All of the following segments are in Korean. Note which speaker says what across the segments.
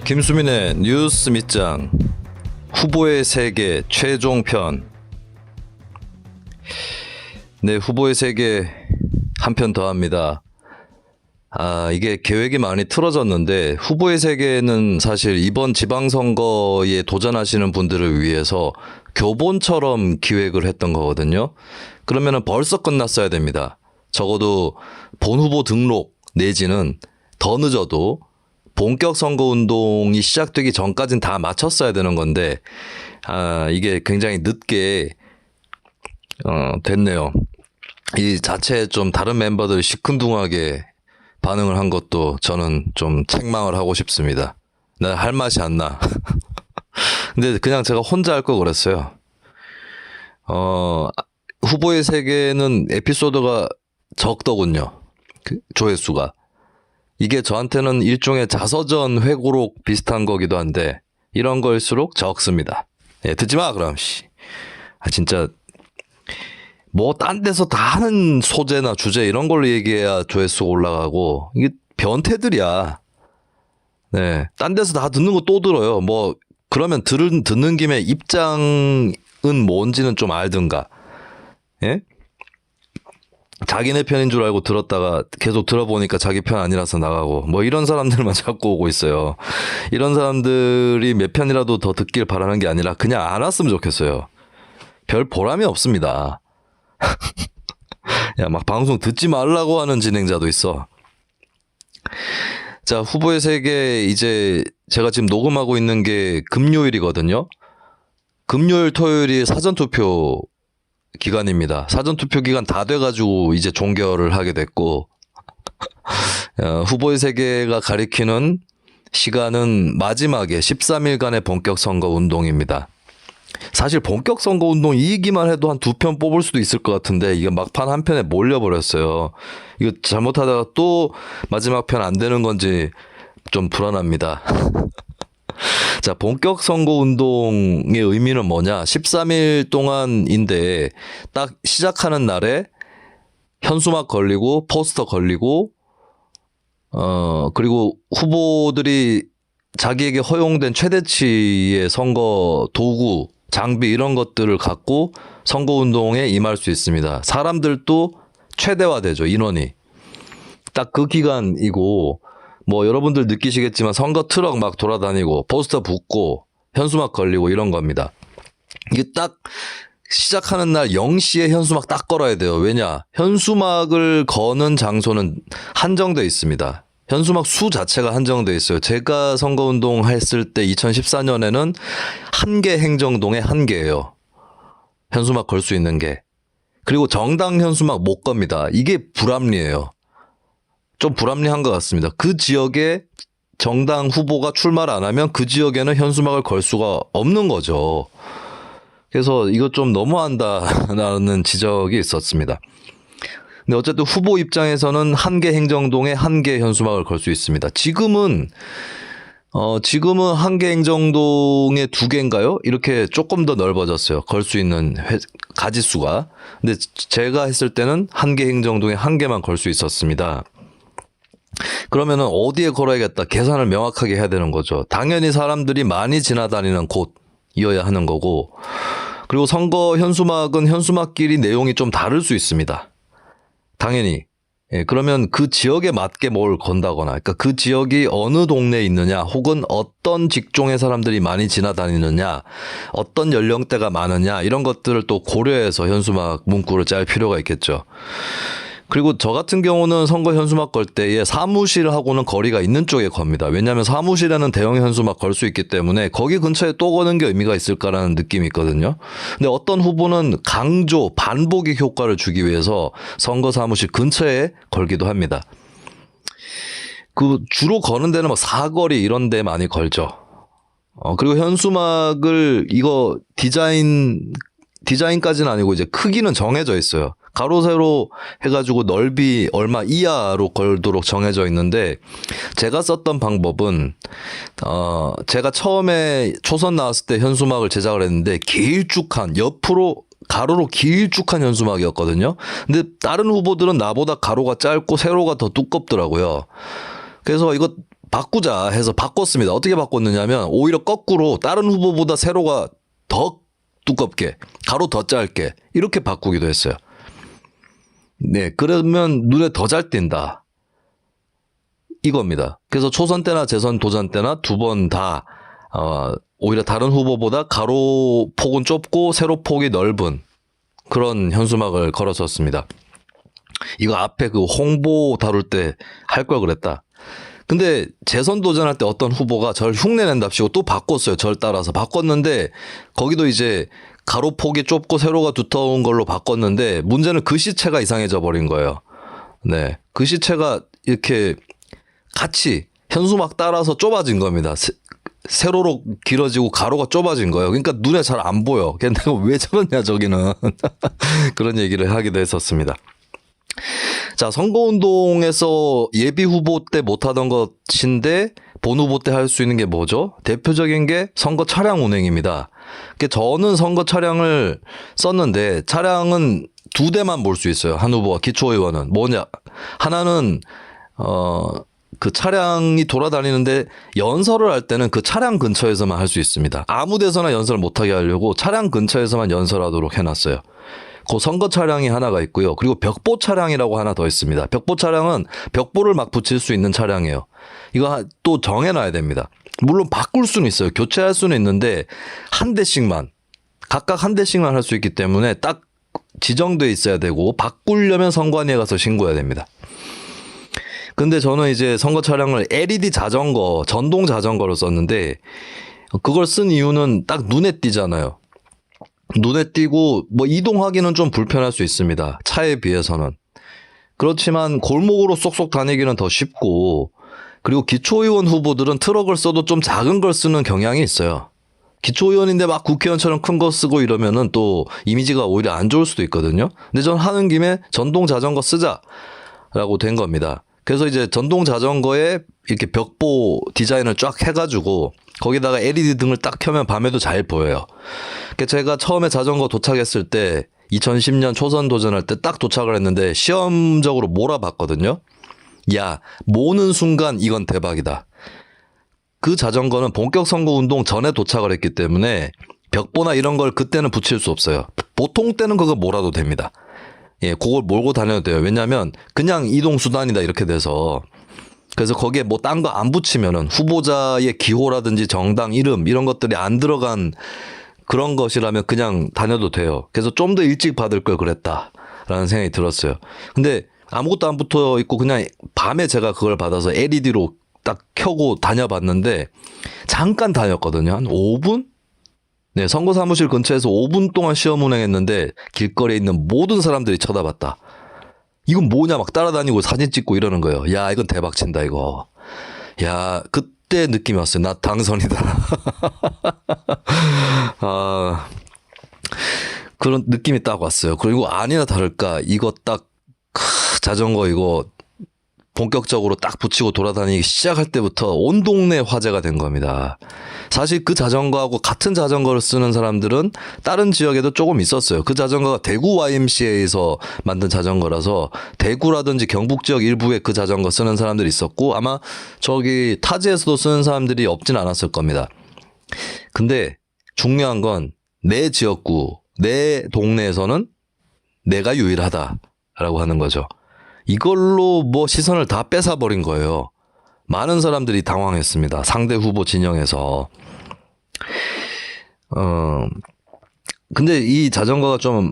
Speaker 1: 김수민의 뉴스 밑장 후보의 세계 최종편. 네, 후보의 세계 한 편 더 합니다. 이게 계획이 많이 틀어졌는데 후보의 세계는 사실 이번 지방선거에 도전하시는 분들을 위해서 교본처럼 기획을 했던 거거든요. 그러면은 벌써 끝났어야 됩니다. 적어도 본 후보 등록 내지는 더 늦어도 본격 선거운동이 시작되기 전까지는 다 마쳤어야 되는 건데 이게 굉장히 늦게 됐네요. 이 자체에 좀 다른 멤버들 시큰둥하게 반응을 한 것도 저는 좀 책망을 하고 싶습니다. 나 할 맛이 안 나. 근데 그냥 제가 혼자 할 걸 그랬어요. 후보의 세계는 에피소드가 적더군요. 조회수가. 이게 저한테는 일종의 자서전 회고록 비슷한 거기도 한데 이런 걸수록 적습니다. 예, 듣지 마 그럼. 진짜 뭐 딴 데서 다 하는 소재나 주제 이런 걸로 얘기해야 조회수가 올라가고 이게 변태들이야. 네, 딴 데서 다 듣는 거 또 들어요. 뭐 그러면 듣는 김에 입장은 뭔지는 좀 알든가. 예? 자기네 편인 줄 알고 들었다가 계속 들어보니까 자기 편 아니라서 나가고 뭐 이런 사람들만 자꾸 오고 있어요. 이런 사람들이 몇 편이라도 더 듣길 바라는 게 아니라 그냥 안 왔으면 좋겠어요. 별 보람이 없습니다. 야, 막 방송 듣지 말라고 하는 진행자도 있어. 자, 후보의 세계 이제 제가 지금 녹음하고 있는 게 금요일이거든요. 금요일, 토요일이 사전투표 기간입니다. 사전투표 기간 다 돼가지고 이제 종결을 하게 됐고 후보의 세계가 가리키는 시간은 마지막에 13일간의 본격 선거 운동입니다. 사실 본격 선거 운동 이기만 해도 한 2편 뽑을 수도 있을 것 같은데 이게 막판 한 편에 몰려버렸어요. 이거 잘못하다가 또 마지막 편 안 되는 건지 좀 불안합니다. 자, 본격 선거 운동의 의미는 뭐냐? 13일 동안인데 딱 시작하는 날에 현수막 걸리고 포스터 걸리고 그리고 후보들이 자기에게 허용된 최대치의 선거 도구, 장비 이런 것들을 갖고 선거 운동에 임할 수 있습니다. 사람들도 최대화되죠, 인원이. 딱 그 기간이고 뭐 여러분들 느끼시겠지만 선거 트럭 막 돌아다니고 포스터 붙고 현수막 걸리고 이런 겁니다. 이게 딱 시작하는 날 0시에 현수막 딱 걸어야 돼요. 왜냐? 현수막을 거는 장소는 한정돼 있습니다. 현수막 수 자체가 한정돼 있어요. 제가 선거운동 했을 때 2014년에는 한 개 행정동에 한 개예요. 현수막 걸 수 있는 게. 그리고 정당 현수막 못 겁니다. 이게 불합리해요. 좀 불합리한 것 같습니다. 그 지역에 정당 후보가 출마를 안 하면 그 지역에는 현수막을 걸 수가 없는 거죠. 그래서 이거 좀 너무한다라는 지적이 있었습니다. 근데 어쨌든 후보 입장에서는 한 개 행정동에 한 개 현수막을 걸 수 있습니다. 지금은 한 개 행정동에 2개인가요? 이렇게 조금 더 넓어졌어요. 걸 수 있는 가지수가. 근데 제가 했을 때는 한 개 행정동에 한 개만 걸 수 있었습니다. 그러면은 어디에 걸어야겠다 계산을 명확하게 해야 되는 거죠. 당연히 사람들이 많이 지나다니는 곳이어야 하는 거고, 그리고 선거 현수막은 현수막끼리 내용이 좀 다를 수 있습니다. 당연히. 예, 그러면 그 지역에 맞게 뭘 건다거나, 그러니까 그 지역이 어느 동네에 있느냐, 혹은 어떤 직종의 사람들이 많이 지나다니느냐, 어떤 연령대가 많으냐, 이런 것들을 또 고려해서 현수막 문구를 짤 필요가 있겠죠. 그리고 저 같은 경우는 선거 현수막 걸 때에 사무실하고는 거리가 있는 쪽에 겁니다. 왜냐하면 사무실에는 대형 현수막 걸 수 있기 때문에 거기 근처에 또 거는 게 의미가 있을까라는 느낌이 있거든요. 근데 어떤 후보는 강조, 반복의 효과를 주기 위해서 선거 사무실 근처에 걸기도 합니다. 주로 거는 데는 뭐 사거리 이런 데 많이 걸죠. 그리고 현수막을 이거 디자인까지는 아니고 이제 크기는 정해져 있어요. 가로 세로 해가지고 넓이 얼마 이하로 걸도록 정해져 있는데, 제가 썼던 방법은 제가 처음에 초선 나왔을 때 현수막을 제작을 했는데 길쭉한 옆으로 가로로 길쭉한 현수막이었거든요. 근데 다른 후보들은 나보다 가로가 짧고 세로가 더 두껍더라고요. 그래서 이거 바꾸자 해서 바꿨습니다. 어떻게 바꿨느냐면 오히려 거꾸로 다른 후보보다 세로가 더 두껍게, 가로 더 짧게 이렇게 바꾸기도 했어요. 네, 그러면 눈에 더 잘 띈다. 이겁니다. 그래서 초선 때나 재선 도전 때나 두 번 다 오히려 다른 후보보다 가로 폭은 좁고 세로 폭이 넓은 그런 현수막을 걸었었습니다. 이거 앞에 그 홍보 다룰 때 할 걸 그랬다. 근데 재선 도전할 때 어떤 후보가 절 흉내낸답시고 또 바꿨어요. 절 따라서 바꿨는데 거기도 이제 가로 폭이 좁고 세로가 두터운 걸로 바꿨는데 문제는 글씨체가 이상해져 버린 거예요. 네, 글씨체가 이렇게 같이 현수막 따라서 좁아진 겁니다. 세로로 길어지고 가로가 좁아진 거예요. 그러니까 눈에 잘 안 보여. 내가 왜 저러냐 저기는. 그런 얘기를 하기도 했었습니다. 자, 선거운동에서 예비 후보 때 못하던 것인데 본 후보 때 할 수 있는 게 뭐죠? 대표적인 게 선거 차량 운행입니다. 저는 선거 차량을 썼는데 차량은 두 대만 몰 수 있어요. 한 후보가 기초의원은. 뭐냐? 하나는 그 차량이 돌아다니는데 연설을 할 때는 그 차량 근처에서만 할 수 있습니다. 아무 데서나 연설을 못하게 하려고 차량 근처에서만 연설하도록 해놨어요. 그 선거 차량이 하나가 있고요. 그리고 벽보 차량이라고 하나 더 있습니다. 벽보 차량은 벽보를 막 붙일 수 있는 차량이에요. 이거 또 정해놔야 됩니다. 물론 바꿀 수는 있어요. 교체할 수는 있는데 한 대씩만, 각각 한 대씩만 할 수 있기 때문에 딱 지정돼 있어야 되고 바꾸려면 선관위에 가서 신고해야 됩니다. 근데 저는 이제 선거 차량을 LED 자전거, 전동 자전거로 썼는데 그걸 쓴 이유는 딱 눈에 띄잖아요. 눈에 띄고 뭐 이동하기는 좀 불편할 수 있습니다. 차에 비해서는. 그렇지만 골목으로 쏙쏙 다니기는 더 쉽고 그리고 기초의원 후보들은 트럭을 써도 좀 작은 걸 쓰는 경향이 있어요. 기초의원인데 막 국회의원처럼 큰 거 쓰고 이러면은 또 이미지가 오히려 안 좋을 수도 있거든요. 근데 전 하는 김에 전동 자전거 쓰자라고 된 겁니다. 그래서 이제 전동 자전거에 이렇게 벽보 디자인을 쫙 해가지고 거기다가 LED 등을 딱 켜면 밤에도 잘 보여요. 제가 처음에 자전거 도착했을 때 2010년 초선 도전할 때 딱 도착을 했는데 시험적으로 몰아봤거든요. 야, 모는 순간 이건 대박이다. 그 자전거는 본격 선거 운동 전에 도착을 했기 때문에 벽보나 이런 걸 그때는 붙일 수 없어요. 보통 때는 그거 몰아도 됩니다. 예, 그걸 몰고 다녀도 돼요. 왜냐하면 그냥 이동 수단이다 이렇게 돼서. 그래서 거기에 뭐 딴 거 안 붙이면은 후보자의 기호라든지 정당 이름 이런 것들이 안 들어간 그런 것이라면 그냥 다녀도 돼요. 그래서 좀 더 일찍 받을 걸 그랬다라는 생각이 들었어요. 근데 아무것도 안 붙어 있고 그냥 밤에 제가 그걸 받아서 LED로 딱 켜고 다녀봤는데 잠깐 다녔거든요. 한 5분? 네, 선거 사무실 근처에서 5분 동안 시험 운행했는데 길거리에 있는 모든 사람들이 쳐다봤다. 이건 뭐냐 막 따라다니고 사진 찍고 이러는 거예요. 야, 이건 대박 친다 이거. 야, 그때 느낌이 왔어요. 나 당선이다. 아, 그런 느낌이 딱 왔어요. 그리고 아니나 다를까 이거 딱 자전거 이거 본격적으로 딱 붙이고 돌아다니기 시작할 때부터 온 동네 화제가 된 겁니다. 사실 그 자전거하고 같은 자전거를 쓰는 사람들은 다른 지역에도 조금 있었어요. 그 자전거가 대구 YMCA에서 만든 자전거라서 대구라든지 경북 지역 일부에 그 자전거 쓰는 사람들이 있었고 아마 저기 타지에서도 쓰는 사람들이 없진 않았을 겁니다. 근데 중요한 건 내 지역구, 내 동네에서는 내가 유일하다라고 하는 거죠. 이걸로 뭐 시선을 다 뺏어버린 거예요. 많은 사람들이 당황했습니다. 상대 후보 진영에서. 근데 이 자전거가 좀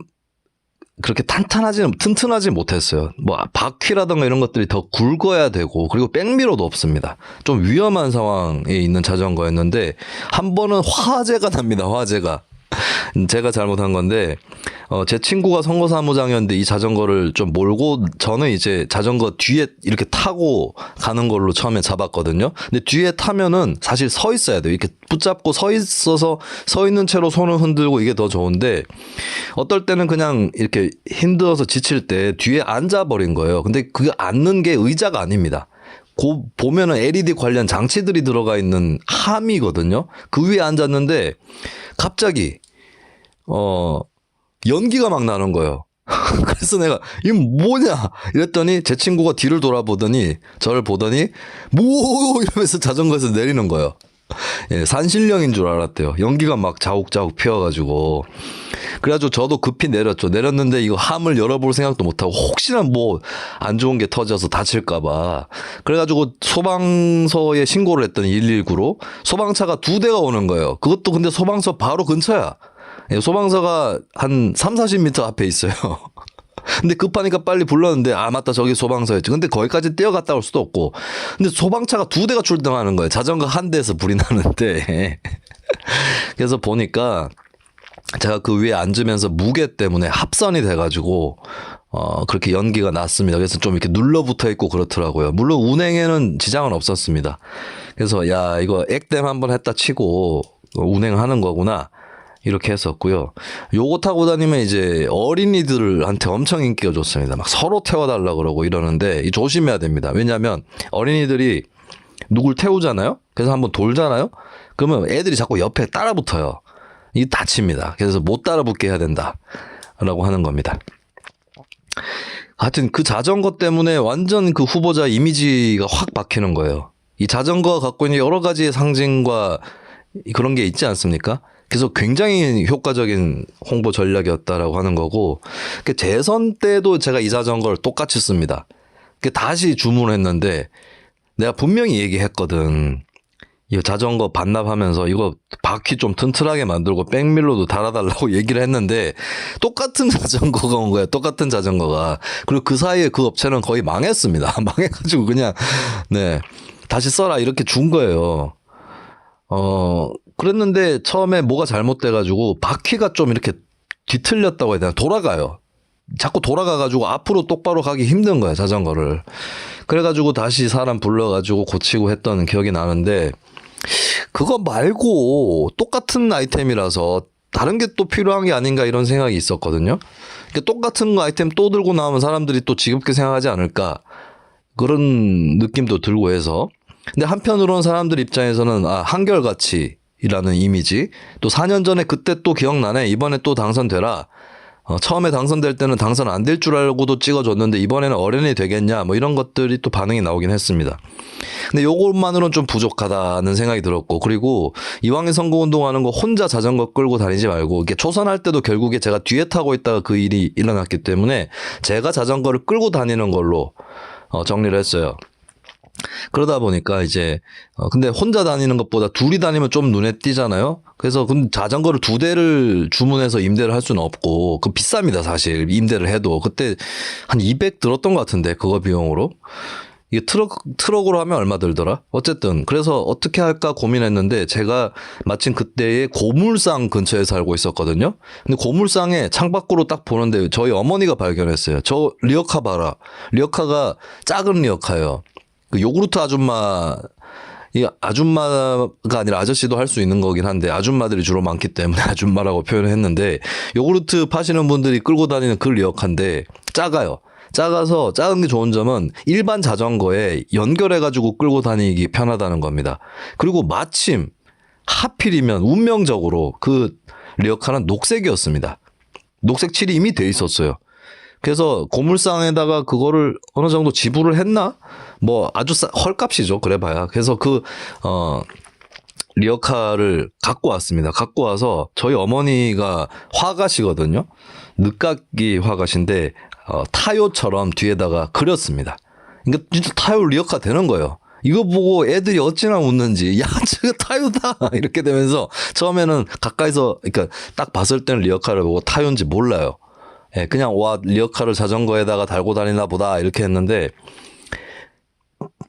Speaker 1: 그렇게 튼튼하지 못했어요. 뭐 바퀴라든가 이런 것들이 더 굵어야 되고 그리고 백미러도 없습니다. 좀 위험한 상황에 있는 자전거였는데 한 번은 화재가 납니다. 화재가. 제가 잘못한 건데 제 친구가 선거사무장이었는데 이 자전거를 좀 몰고 저는 이제 자전거 뒤에 이렇게 타고 가는 걸로 처음에 잡았거든요. 근데 뒤에 타면은 사실 서 있어야 돼요. 이렇게 붙잡고 서 있어서 서 있는 채로 손을 흔들고 이게 더 좋은데 어떨 때는 그냥 이렇게 힘들어서 지칠 때 뒤에 앉아버린 거예요. 근데 그게 앉는 게 의자가 아닙니다. 보면은 LED 관련 장치들이 들어가 있는 함이거든요. 그 위에 앉았는데 갑자기 연기가 막 나는 거예요. 그래서 내가 이거 뭐냐 이랬더니 제 친구가 뒤를 돌아보더니 저를 보더니 뭐 이러면서 자전거에서 내리는 거예요. 예, 산신령인 줄 알았대요. 연기가 막 자욱자욱 피어가지고. 그래가지고 저도 급히 내렸죠. 내렸는데 이거 함을 열어볼 생각도 못하고 혹시나 뭐 안 좋은 게 터져서 다칠까봐. 그래가지고 소방서에 신고를 했더니 119로 소방차가 2대가 오는 거예요. 그것도 근데 소방서 바로 근처야. 예, 소방서가 한 30-40m 앞에 있어요. 근데 급하니까 빨리 불렀는데 아 맞다 저기 소방서였지. 근데 거기까지 뛰어갔다 올 수도 없고. 근데 소방차가 2대가 출동하는 거예요. 자전거 한 대에서 불이 나는데. 그래서 보니까 제가 그 위에 앉으면서 무게 때문에 합선이 돼가지고 그렇게 연기가 났습니다. 그래서 좀 이렇게 눌러붙어 있고 그렇더라고요. 물론 운행에는 지장은 없었습니다. 그래서 야 이거 액땜 한번 했다 치고 운행하는 거구나. 이렇게 했었고요. 요거 타고 다니면 이제 어린이들한테 엄청 인기가 좋습니다. 막 서로 태워달라 그러고 이러는데 조심해야 됩니다. 왜냐하면 어린이들이 누굴 태우잖아요. 그래서 한번 돌잖아요. 그러면 애들이 자꾸 옆에 따라 붙어요. 이게 다칩니다. 그래서 못 따라 붙게 해야 된다라고 하는 겁니다. 하여튼 그 자전거 때문에 완전 그 후보자 이미지가 확 박히는 거예요. 이 자전거가 갖고 있는 여러 가지의 상징과 그런 게 있지 않습니까? 그래서 굉장히 효과적인 홍보 전략이었다라고 하는 거고, 재선 때도 제가 이 자전거를 똑같이 씁니다. 다시 주문을 했는데 내가 분명히 얘기했거든. 이 자전거 반납하면서 이거 바퀴 좀 튼튼하게 만들고 백밀로도 달아달라고 얘기를 했는데 똑같은 자전거가 온 거야. 똑같은 자전거가. 그리고 그 사이에 그 업체는 거의 망했습니다. 망해가지고 그냥 네 다시 써라 이렇게 준 거예요. 그랬는데 처음에 뭐가 잘못돼가지고 바퀴가 좀 이렇게 뒤틀렸다고 해야 되나 돌아가요. 자꾸 돌아가가지고 앞으로 똑바로 가기 힘든 거야 자전거를. 그래가지고 다시 사람 불러가지고 고치고 했던 기억이 나는데 그거 말고 똑같은 아이템이라서 다른 게 또 필요한 게 아닌가 이런 생각이 있었거든요. 똑같은 아이템 또 들고 나오면 사람들이 또 지겹게 생각하지 않을까 그런 느낌도 들고 해서. 근데 한편으로는 사람들 입장에서는 한결같이라는 이미지 또 4년 전에 그때 또 기억나네 이번에 또 당선되라. 처음에 당선될 때는 당선 안 될 줄 알고도 찍어줬는데 이번에는 어른이 되겠냐 뭐 이런 것들이 또 반응이 나오긴 했습니다. 근데 요것만으로는 좀 부족하다는 생각이 들었고 그리고 이왕에 선거운동하는 거 혼자 자전거 끌고 다니지 말고 이게 초선할 때도 결국에 제가 뒤에 타고 있다가 그 일이 일어났기 때문에 제가 자전거를 끌고 다니는 걸로 정리를 했어요. 그러다 보니까 이제 근데 혼자 다니는 것보다 둘이 다니면 좀 눈에 띄잖아요. 그래서 근데 자전거를 2대를 주문해서 임대를 할 수는 없고 그 비쌉니다 사실 임대를 해도. 그때 한 200 들었던 것 같은데 그거 비용으로. 이게 트럭으로 하면 얼마 들더라? 어쨌든 그래서 어떻게 할까 고민했는데 제가 마침 그때에 고물상 근처에 살고 있었거든요. 근데 고물상에 창밖으로 딱 보는데 저희 어머니가 발견했어요. 저 리어카 봐라. 리어카가 작은 리어카예요. 그 요구르트 아줌마, 이 아줌마가 아니라 아저씨도 할 수 있는 거긴 한데 아줌마들이 주로 많기 때문에 아줌마라고 표현을 했는데 요구르트 파시는 분들이 끌고 다니는 그 리어카인데 작아요. 작아서 작은 게 좋은 점은 일반 자전거에 연결해가지고 끌고 다니기 편하다는 겁니다. 그리고 마침 하필이면 운명적으로 그 리어카는 녹색이었습니다. 녹색 칠이 이미 돼 있었어요. 그래서 고물상에다가 그거를 어느 정도 지불을 했나? 뭐 아주 헐값이죠. 그래봐야. 그래서 리어카를 갖고 왔습니다. 갖고 와서 저희 어머니가 화가시거든요. 늦깎이 화가신데 타요처럼 뒤에다가 그렸습니다. 그러니까 진짜 타요 리어카 되는 거예요. 이거 보고 애들이 어찌나 웃는지 야 저거 타요다 이렇게 되면서 처음에는 가까이서 그러니까 딱 봤을 때는 리어카를 보고 타요인지 몰라요. 예, 그냥 와 리어카를 자전거에다가 달고 다니나 보다 이렇게 했는데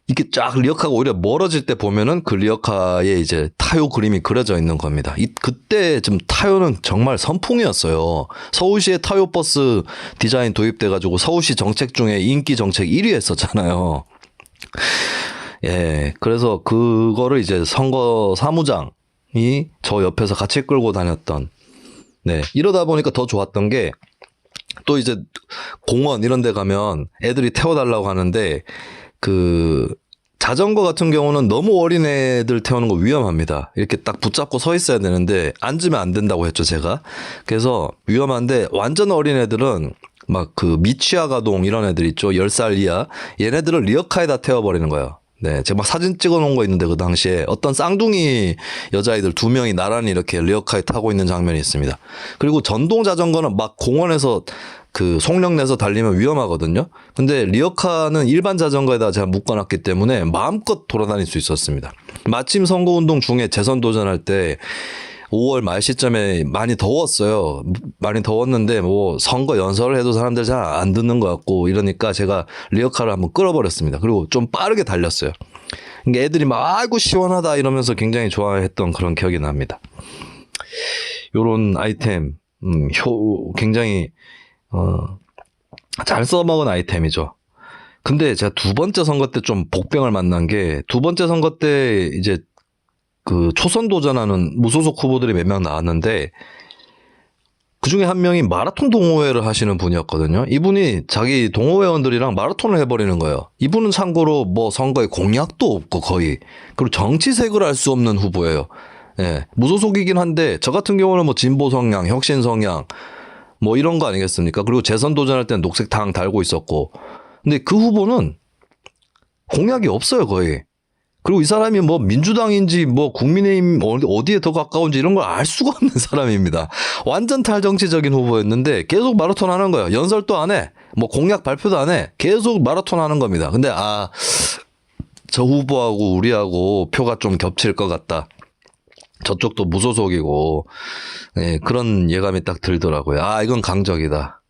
Speaker 1: 이게 쫙 리어카가 오히려 멀어질 때 보면은 그 리어카에 이제 타요 그림이 그려져 있는 겁니다. 그때 좀 타요는 정말 선풍이었어요. 서울시에 타요 버스 디자인 도입돼가지고 서울시 정책 중에 인기 정책 1위 했었잖아요. 예, 그래서 그거를 이제 선거 사무장이 저 옆에서 같이 끌고 다녔던. 네, 이러다 보니까 더 좋았던 게 또 이제 공원 이런 데 가면 애들이 태워달라고 하는데 그 자전거 같은 경우는 너무 어린 애들 태우는 거 위험합니다. 이렇게 딱 붙잡고 서 있어야 되는데 앉으면 안 된다고 했죠 제가. 그래서 위험한데 완전 어린 애들은 막 그 미취학아동 이런 애들 있죠. 10살 이하. 얘네들을 리어카에다 태워버리는 거예요. 네, 제가 막 사진 찍어 놓은 거 있는데 그 당시에 어떤 쌍둥이 여자아이들 2명이 나란히 이렇게 리어카에 타고 있는 장면이 있습니다. 그리고 전동 자전거는 막 공원에서 그 속력 내서 달리면 위험하거든요. 근데 리어카는 일반 자전거에다 제가 묶어놨기 때문에 마음껏 돌아다닐 수 있었습니다. 마침 선거운동 중에 재선 도전할 때 5월 말 시점에 많이 더웠어요. 많이 더웠는데 뭐 선거 연설을 해도 사람들 잘 안 듣는 것 같고 이러니까 제가 리어카를 한번 끌어버렸습니다. 그리고 좀 빠르게 달렸어요. 그러니까 애들이 막 아이고 시원하다 이러면서 굉장히 좋아했던 그런 기억이 납니다. 요런 아이템 굉장히 잘 써먹은 아이템이죠. 근데 제가 두 번째 선거 때 좀 복병을 만난 게 두 번째 선거 때 이제 그 초선 도전하는 무소속 후보들이 몇 명 나왔는데 그 중에 한 명이 마라톤 동호회를 하시는 분이었거든요. 이분이 자기 동호회원들이랑 마라톤을 해버리는 거예요. 이분은 참고로 뭐 선거에 공약도 없고 거의 그리고 정치색을 알 수 없는 후보예요. 예, 무소속이긴 한데 저 같은 경우는 뭐 진보 성향, 혁신 성향 뭐 이런 거 아니겠습니까? 그리고 재선 도전할 때는 녹색 당 달고 있었고 근데 그 후보는 공약이 없어요 거의. 그리고 이 사람이 뭐 민주당인지 뭐 국민의힘 어디에 더 가까운지 이런 걸 알 수가 없는 사람입니다. 완전 탈정치적인 후보였는데 계속 마라톤 하는 거예요. 연설도 안 해. 뭐 공약 발표도 안 해. 계속 마라톤 하는 겁니다. 근데 저 후보하고 우리하고 표가 좀 겹칠 것 같다. 저쪽도 무소속이고 그런 예감이 딱 들더라고요. 이건 강적이다.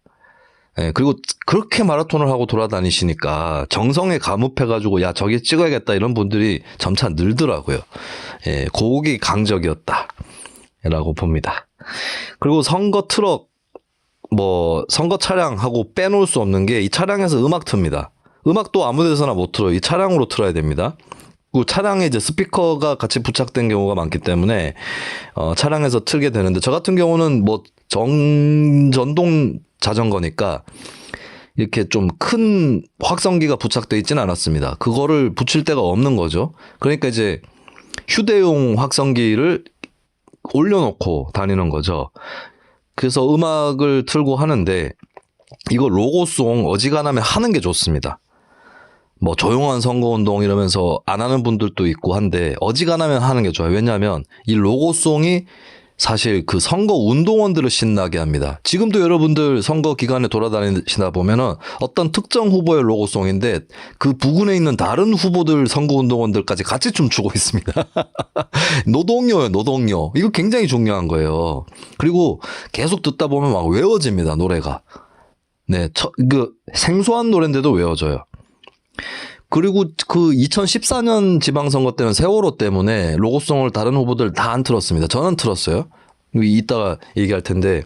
Speaker 1: 그리고 그렇게 마라톤을 하고 돌아다니시니까 정성에 감흡해가지고 야 저기 찍어야겠다 이런 분들이 점차 늘더라고요. 그게 강적이었다라고 봅니다. 그리고 선거 트럭 뭐 선거 차량하고 빼놓을 수 없는 게 이 차량에서 음악 틉니다. 음악도 아무 데서나 못 틀어요. 이 차량으로 틀어야 됩니다. 그 차량에 이제 스피커가 같이 부착된 경우가 많기 때문에 차량에서 틀게 되는데 저 같은 경우는 뭐 전동 자전거니까 이렇게 좀 큰 확성기가 부착되어 있지는 않았습니다. 그거를 붙일 데가 없는 거죠. 그러니까 이제 휴대용 확성기를 올려놓고 다니는 거죠. 그래서 음악을 틀고 하는데 이거 로고송 어지간하면 하는 게 좋습니다. 뭐 조용한 선거운동 이러면서 안 하는 분들도 있고 한데 어지간하면 하는 게 좋아요. 왜냐하면 이 로고송이 사실 그 선거 운동원들을 신나게 합니다. 지금도 여러분들 선거 기간에 돌아다니시다 보면은 어떤 특정 후보의 로고송인데 그 부근에 있는 다른 후보들 선거 운동원들까지 같이 춤추고 있습니다. 노동요예요, 노동요. 이거 굉장히 중요한 거예요. 그리고 계속 듣다 보면 막 외워집니다, 노래가. 네, 생소한 노래인데도 외워져요. 그리고 그 2014년 지방선거 때는 세월호 때문에 로고송을 다른 후보들 다 안 틀었습니다. 저는 틀었어요. 이따가 얘기할 텐데,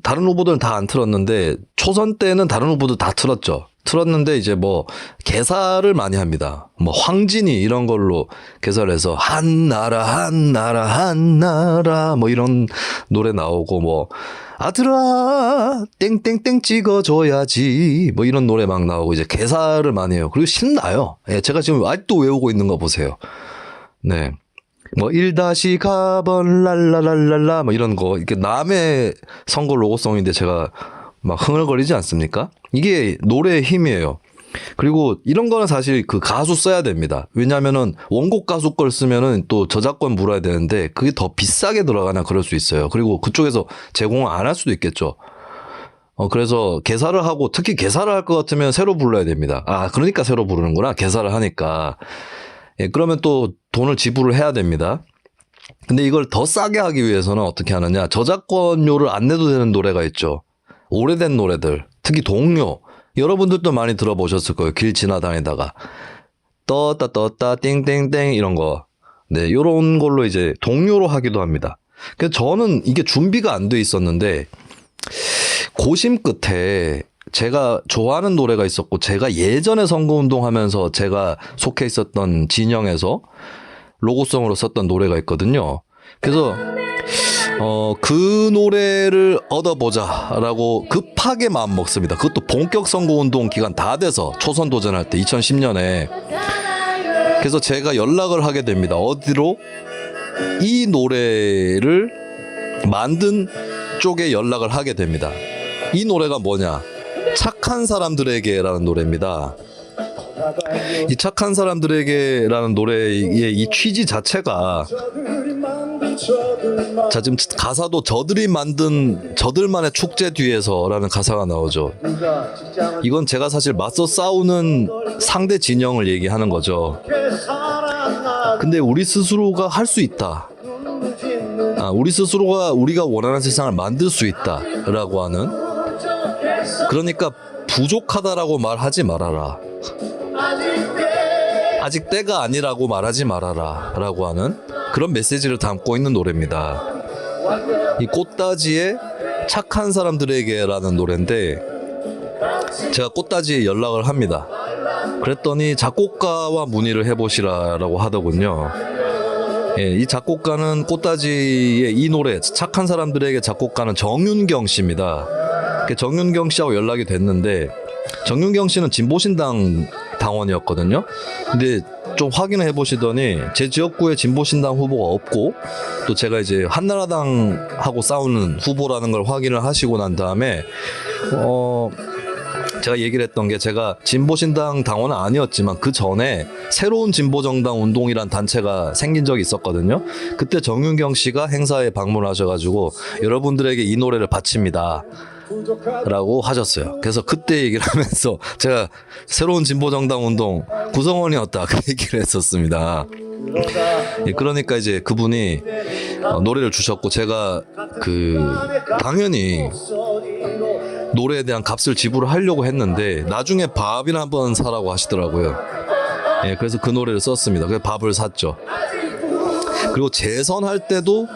Speaker 1: 다른 후보들은 다 안 틀었는데, 초선 때는 다른 후보들 다 틀었죠. 틀었는데 이제 뭐 개사를 많이 합니다. 뭐 황진이 이런 걸로 개사를 해서 한나라 한나라 한나라 뭐 이런 노래 나오고 뭐 아들아 땡땡땡 찍어줘야지 뭐 이런 노래 막 나오고 이제 개사를 많이 해요. 그리고 신나요. 제가 지금 아직도 외우고 있는 거 보세요. 네. 뭐 1-가번 랄라랄랄라 뭐 이런 거 이렇게 남의 선거 로고송인데 제가 막 흥얼거리지 않습니까? 이게 노래의 힘이에요. 그리고 이런 거는 사실 그 가수 써야 됩니다. 왜냐면은 원곡 가수 걸 쓰면은 또 저작권 물어야 되는데 그게 더 비싸게 들어가나 그럴 수 있어요. 그리고 그쪽에서 제공을 안 할 수도 있겠죠. 그래서 개사를 하고 특히 개사를 할 것 같으면 새로 불러야 됩니다. 그러니까 새로 부르는구나. 개사를 하니까. 그러면 또 돈을 지불을 해야 됩니다. 근데 이걸 더 싸게 하기 위해서는 어떻게 하느냐. 저작권료를 안 내도 되는 노래가 있죠. 오래된 노래들, 특히 동요. 여러분들도 많이 들어보셨을 거예요. 길 지나다니다가. 떴다, 띵띵띵, 이런 거. 네, 요런 걸로 이제 동요로 하기도 합니다. 그래서 저는 이게 준비가 안 돼 있었는데, 고심 끝에 제가 좋아하는 노래가 있었고, 제가 예전에 선거운동 하면서 제가 속해 있었던 진영에서 로고송으로 썼던 노래가 있거든요. 그래서, 그 노래를 얻어보자라고 급하게 마음먹습니다. 그것도 본격 선거운동 기간 다 돼서 초선 도전할 때 2010년에. 그래서 제가 연락을 하게 됩니다. 어디로? 이 노래를 만든 쪽에 연락을 하게 됩니다. 이 노래가 뭐냐? 착한 사람들에게라는 노래입니다. 이 착한 사람들에게라는 노래의 이 취지 자체가 자 지금 가사도 저들이 만든 저들만의 축제 뒤에서라는 가사가 나오죠. 이건 제가 사실 맞서 싸우는 상대 진영을 얘기하는 거죠. 근데 우리 스스로가 할 수 있다. 우리 스스로가 우리가 원하는 세상을 만들 수 있다라고 하는, 그러니까 부족하다라고 말하지 말아라. 아직 때가 아니라고 말하지 말아라 라고 하는 그런 메시지를 담고 있는 노래입니다. 이 꽃다지의 착한 사람들에게 라는 노래인데, 제가 꽃다지에 연락을 합니다. 그랬더니 작곡가와 문의를 해보시라라고 하더군요. 예, 이 작곡가는 꽃다지의 이 노래 착한 사람들에게 작곡가는 정윤경 씨입니다. 정윤경 씨하고 연락이 됐는데, 정윤경 씨는 진보신당 당원이었거든요. 근데 좀 확인을 해보시더니 제 지역구에 진보신당 후보가 없고, 또 제가 이제 한나라당하고 싸우는 후보라는 걸 확인을 하시고 난 다음에 제가 얘기를 했던 게, 제가 진보신당 당원은 아니었지만 그 전에 새로운 진보정당 운동이란 단체가 생긴 적이 있었거든요. 그때 정윤경 씨가 행사에 방문하셔가지고 여러분들에게 이 노래를 바칩니다 라고 하셨어요. 그래서 그때 얘기를 하면서 제가 새로운 진보정당 운동 구성원이었다 그 얘기를 했었습니다. 예, 그러니까 이제 그분이 노래를 주셨고, 제가 당연히 노래에 대한 값을 지불을 하려고 했는데 나중에 밥이나 한번 사라고 하시더라고요. 예, 그래서 그 노래를 썼습니다. 그래서 밥을 샀죠. 그리고 재선할 때도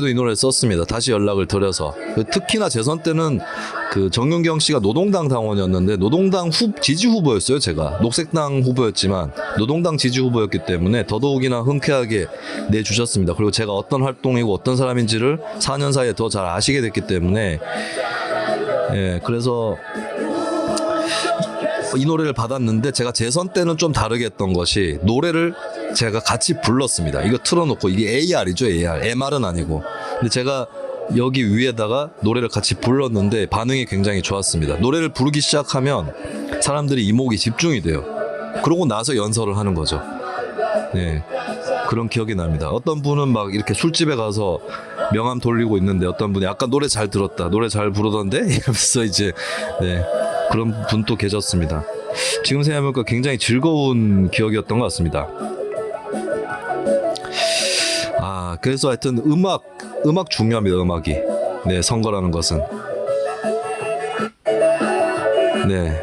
Speaker 1: 이 노래를 썼습니다. 다시 연락을 드려서. 특히나 재선 때는 정윤경 씨가 노동당 당원이었는데 노동당 지지 후보였어요. 제가 녹색당 후보였지만 노동당 지지 후보였기 때문에 더더욱이나 흔쾌하게 내주셨습니다. 그리고 제가 어떤 활동이고 어떤 사람인지를 4년 사이에 더 잘 아시게 됐기 때문에, 예, 그래서 이 노래를 받았는데, 제가 재선 때는 좀 다르게 했던 것이 노래를 제가 같이 불렀습니다. 이거 틀어놓고, 이게 AR이죠, AR. MR은 아니고. 근데 제가 여기 위에다가 노래를 같이 불렀는데 반응이 굉장히 좋았습니다. 노래를 부르기 시작하면 사람들이 이목이 집중이 돼요. 그러고 나서 연설을 하는 거죠. 네, 그런 기억이 납니다. 어떤 분은 막 이렇게 술집에 가서 명함 돌리고 있는데, 어떤 분이 아까 노래 잘 들었다, 노래 잘 부르던데 이러면서 이제, 네, 그런 분도 계셨습니다. 지금 생각해보니까 굉장히 즐거운 기억이었던 것 같습니다. 그래서 하여튼 음악 중요합니다. 음악이. 네, 선거라는 것은. 네.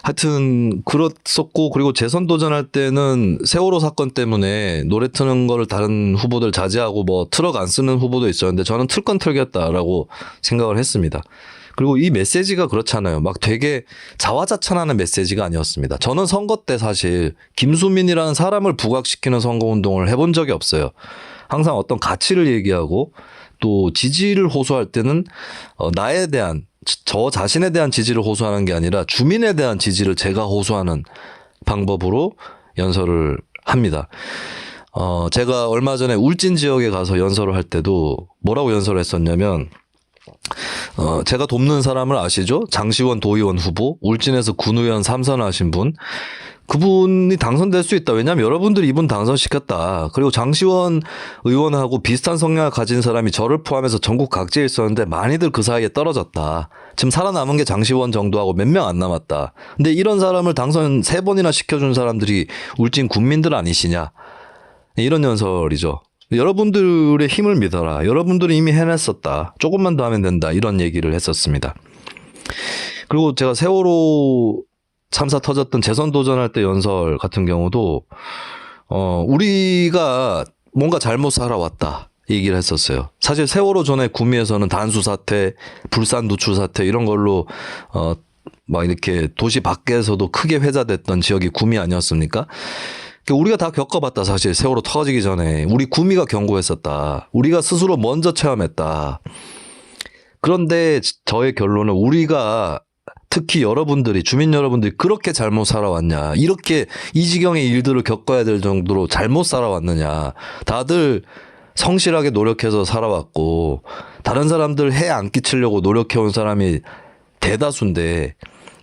Speaker 1: 하여튼 그렇었고, 그리고 재선 도전할 때는 세월호 사건 때문에 노래 트는 거를 다른 후보들 자제하고 뭐 트럭 안 쓰는 후보도 있었는데, 저는 틀 건 틀겠다라고 생각을 했습니다. 그리고 이 메시지가 그렇잖아요. 막 되게 자화자찬하는 메시지가 아니었습니다. 저는 선거 때 사실 김수민이라는 사람을 부각시키는 선거운동을 해본 적이 없어요. 항상 어떤 가치를 얘기하고, 또 지지를 호소할 때는 나에 대한, 저 자신에 대한 지지를 호소하는 게 아니라 주민에 대한 지지를 제가 호소하는 방법으로 연설을 합니다. 제가 얼마 전에 울진 지역에 가서 연설을 할 때도 뭐라고 연설을 했었냐면, 제가 돕는 사람을 아시죠? 장시원 도의원 후보, 울진에서 군의원 3선 하신 분. 그분이 당선될 수 있다. 왜냐하면 여러분들이 이분 당선시켰다. 그리고 장시원 의원하고 비슷한 성향을 가진 사람이 저를 포함해서 전국 각지에 있었는데 많이들 그 사이에 떨어졌다. 지금 살아남은 게 장시원 정도하고 몇 명 안 남았다. 근데 이런 사람을 당선 3번이나 시켜준 사람들이 울진 군민들 아니시냐. 이런 연설이죠. 여러분들의 힘을 믿어라. 여러분들이 이미 해냈었다. 조금만 더 하면 된다. 이런 얘기를 했었습니다. 그리고 제가 세월호 참사 터졌던 재선 도전할 때 연설 같은 경우도 우리가 뭔가 잘못 살아왔다 얘기를 했었어요. 사실 세월호 전에 구미에서는 단수 사태, 불산 누출 사태 이런 걸로 막 이렇게 도시 밖에서도 크게 회자됐던 지역이 구미 아니었습니까? 우리가 다 겪어봤다. 사실 세월호 터지기 전에 우리 구미가 경고했었다. 우리가 스스로 먼저 체험했다. 그런데 저의 결론은, 우리가 특히 여러분들이, 주민 여러분들이 그렇게 잘못 살아왔냐, 이렇게 이 지경의 일들을 겪어야 될 정도로 잘못 살아왔느냐. 다들 성실하게 노력해서 살아왔고 다른 사람들 해 안 끼치려고 노력해온 사람이 대다수인데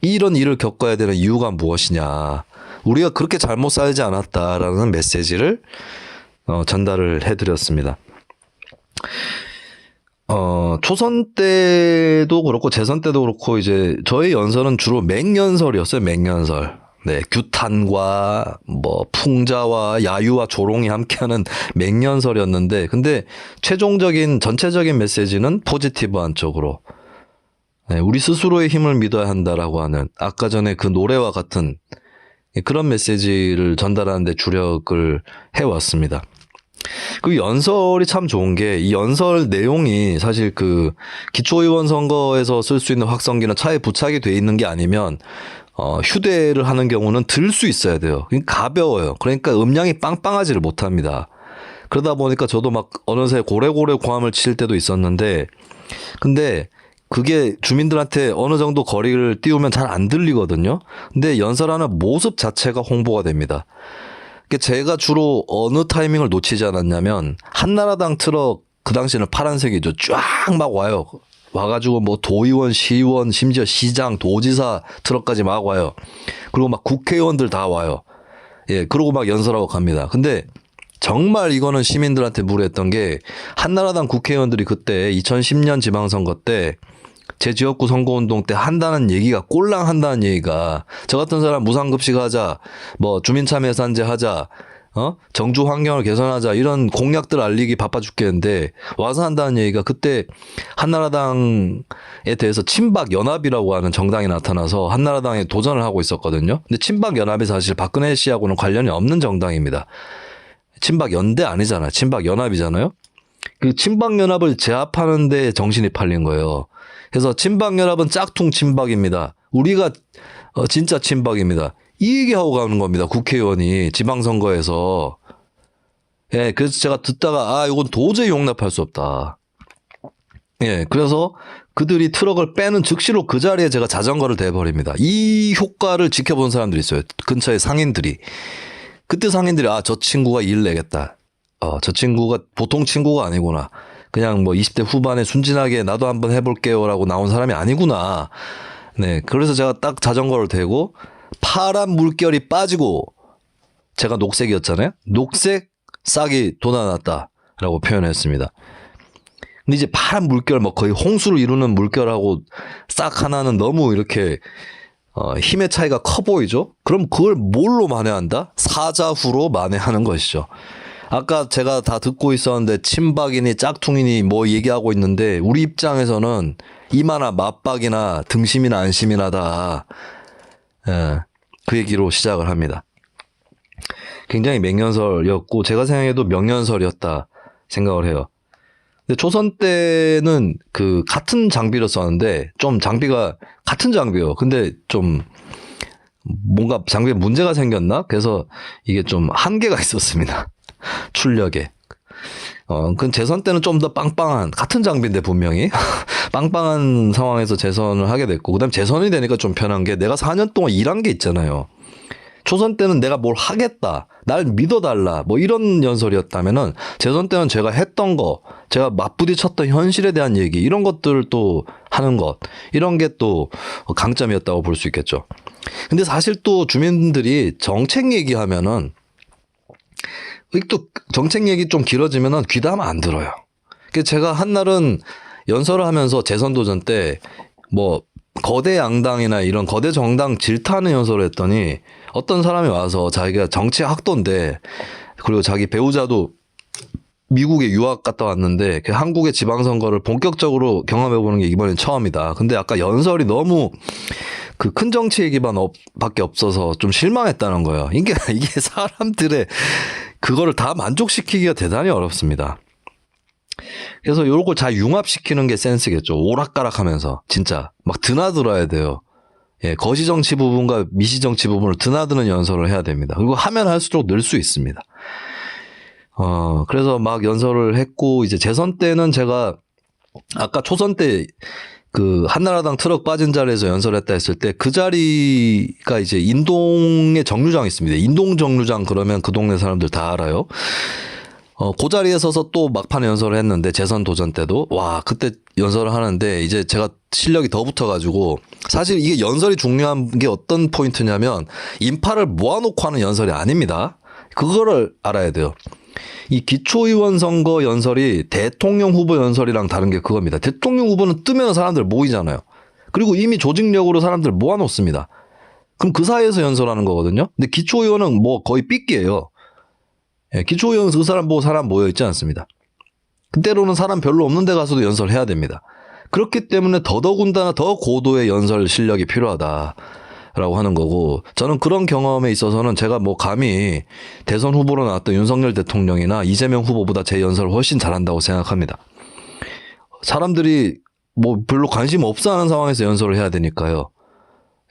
Speaker 1: 이런 일을 겪어야 되는 이유가 무엇이냐. 우리가 그렇게 잘못 살지 않았다라는 메시지를 전달을 해드렸습니다. 초선 때도 그렇고 재선 때도 그렇고 이제 저희 연설은 주로 맹연설이었어요. 맹연설. 네, 규탄과 뭐 풍자와 야유와 조롱이 함께하는 맹연설이었는데, 근데 최종적인 전체적인 메시지는 포지티브한 쪽으로, 네, 우리 스스로의 힘을 믿어야 한다라고 하는 아까 전에 그 노래와 같은 그런 메시지를 전달하는데 주력을 해왔습니다. 그 연설이 참 좋은 게 이 연설 내용이 사실 그 기초의원 선거에서 쓸 수 있는 확성기는 차에 부착이 돼 있는 게 아니면 휴대를 하는 경우는 들 수 있어야 돼요. 가벼워요. 그러니까 음량이 빵빵하지를 못합니다. 그러다 보니까 저도 막 어느새 고래고래 고함을 칠 때도 있었는데, 근데 그게 주민들한테 어느 정도 거리를 띄우면 잘 안 들리거든요. 근데 연설하는 모습 자체가 홍보가 됩니다. 제가 주로 어느 타이밍을 놓치지 않았냐면 한나라당 트럭, 그 당시에는 파란색이죠. 쫙 막 와요. 와가지고 뭐 도의원, 시의원, 심지어 시장, 도지사 트럭까지 막 와요. 그리고 막 국회의원들 다 와요. 예, 그러고 막 연설하고 갑니다. 근데 정말 이거는 시민들한테 무례했던 게 한나라당 국회의원들이 그때 2010년 지방선거 때 제 지역구 선거운동 때 한다는 얘기가 꼴랑 한다는 얘기가 저 같은 사람 무상급식 하자, 뭐 주민참여예산제 하자, 정주 환경을 개선하자 이런 공약들 알리기 바빠 죽겠는데 와서 한다는 얘기가 그때 한나라당에 대해서 친박연합이라고 하는 정당이 나타나서 한나라당에 도전을 하고 있었거든요. 근데 친박연합이 사실 박근혜 씨하고는 관련이 없는 정당입니다. 친박연대 아니잖아요. 친박연합이잖아요. 그 친박연합을 제압하는 데 정신이 팔린 거예요. 그래서 친박연합은 짝퉁 친박입니다. 우리가 진짜 친박입니다. 이 얘기하고 가는 겁니다. 국회의원이 지방선거에서. 예, 그래서 제가 듣다가 이건 도저히 용납할 수 없다. 예, 그래서 그들이 트럭을 빼는 즉시로 그 자리에 제가 자전거를 대버립니다. 이 효과를 지켜본 사람들이 있어요. 근처에 상인들이. 그때 상인들이 저 친구가 일 내겠다. 저 친구가 보통 친구가 아니구나. 그냥 뭐 20대 후반에 순진하게 나도 한번 해볼게요라고 나온 사람이 아니구나. 네, 그래서 제가 딱 자전거를 대고 파란 물결이 빠지고 제가 녹색이었잖아요. 녹색 싹이 돋아났다라고 표현했습니다. 근데 이제 파란 물결, 뭐 거의 홍수를 이루는 물결하고 싹 하나는 너무 이렇게 힘의 차이가 커 보이죠? 그럼 그걸 뭘로 만회한다? 사자후로 만회하는 것이죠. 아까 제가 다 듣고 있었는데 친박이니 짝퉁이니 뭐 얘기하고 있는데 우리 입장에서는 이마나 맞박이나 등심이나 안심이나 다 그 얘기로 시작을 합니다. 굉장히 맹연설이었고 제가 생각해도 명연설이었다 생각을 해요. 근데 초선 때는 그 같은 장비를 썼는데 좀 장비가 같은 장비예요. 근데 좀 뭔가 장비에 문제가 생겼나? 그래서 이게 좀 한계가 있었습니다. 출력에. 그 재선 때는 좀 더 빵빵한 같은 장비인데 분명히 빵빵한 상황에서 재선을 하게 됐고 그다음 재선이 되니까 좀 편한 게 내가 4년 동안 일한 게 있잖아요. 초선 때는 내가 뭘 하겠다, 날 믿어달라 뭐 이런 연설이었다면은 재선 때는 제가 했던 거, 제가 맞부딪혔던 현실에 대한 얘기 이런 것들을 또 하는 것 이런 게 또 강점이었다고 볼 수 있겠죠. 근데 사실 또 주민들이 정책 얘기하면은 또 정책 얘기 좀 길어지면은 귀담아 안 들어요. 그래서 제가 한날은 연설을 하면서 재선 도전 때 뭐 거대 양당이나 이런 거대 정당 질타하는 연설을 했더니 어떤 사람이 와서 자기가 정치 학도인데 그리고 자기 배우자도 미국에 유학 갔다 왔는데 그 한국의 지방선거를 본격적으로 경험해보는 게 이번엔 처음이다. 근데 아까 연설이 너무 그 큰 정치 얘기만 밖에 없어서 좀 실망했다는 거예요. 이게 사람들의 그거를 다 만족시키기가 대단히 어렵습니다. 그래서 요런 걸 잘 융합시키는 게 센스겠죠. 오락가락 하면서 진짜 막 드나들어야 돼요. 예, 거시정치 부분과 미시정치 부분을 드나드는 연설을 해야 됩니다. 그리고 하면 할수록 늘 수 있습니다. 그래서 막 연설을 했고 이제 재선 때는 제가 아까 초선 때 그 한나라당 트럭 빠진 자리에서 연설했다 했을 때 그 자리가 이제 인동에 정류장이 있습니다. 인동 정류장 그러면 그 동네 사람들 다 알아요. 그 자리에 서서 또 막판에 연설을 했는데 재선 도전 때도 와 그때 연설을 하는데 이제 제가 실력이 더 붙어가지고 사실 이게 연설이 중요한 게 어떤 포인트냐면 인파를 모아놓고 하는 연설이 아닙니다. 그거를 알아야 돼요. 이 기초의원 선거 연설이 대통령 후보 연설이랑 다른 게 그겁니다. 대통령 후보는 뜨면 사람들 모이잖아요. 그리고 이미 조직력으로 사람들 모아놓습니다. 그럼 그 사이에서 연설하는 거거든요. 근데 기초의원은 뭐 거의 삐끼예요. 예, 기초의원 그 사람 보고 사람 모여 있지 않습니다. 그때로는 사람 별로 없는 데 가서도 연설해야 됩니다. 그렇기 때문에 더더군다나 더 고도의 연설 실력이 필요하다라고 하는 거고 저는 그런 경험에 있어서는 제가 뭐 감히 대선 후보로 나왔던 윤석열 대통령이나 이재명 후보보다 제 연설을 훨씬 잘한다고 생각합니다. 사람들이 뭐 별로 관심 없어 하는 상황에서 연설을 해야 되니까요.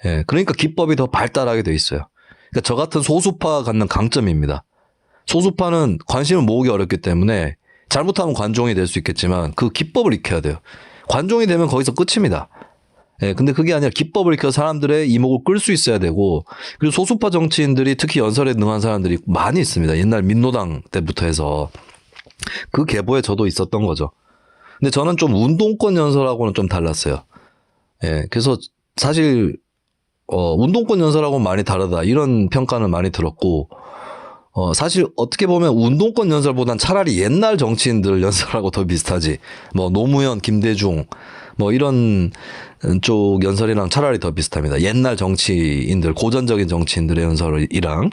Speaker 1: 예, 그러니까 기법이 더 발달하게 돼 있어요. 그러니까 저 같은 소수파가 갖는 강점입니다. 소수파는 관심을 모으기 어렵기 때문에 잘못하면 관종이 될 수 있겠지만 그 기법을 익혀야 돼요. 관종이 되면 거기서 끝입니다. 예, 근데 그게 아니라 기법을 익혀서 사람들의 이목을 끌 수 있어야 되고 그리고 소수파 정치인들이 특히 연설에 능한 사람들이 많이 있습니다. 옛날 민노당 때부터 해서 그 계보에 저도 있었던 거죠. 근데 저는 좀 운동권 연설하고는 좀 달랐어요. 예, 그래서 사실 운동권 연설하고는 많이 다르다 이런 평가는 많이 들었고 사실 어떻게 보면 운동권 연설보단 차라리 옛날 정치인들 연설하고 더 비슷하지. 뭐 노무현, 김대중 뭐 이런 쪽 연설이랑 차라리 더 비슷합니다. 옛날 정치인들, 고전적인 정치인들의 연설이랑.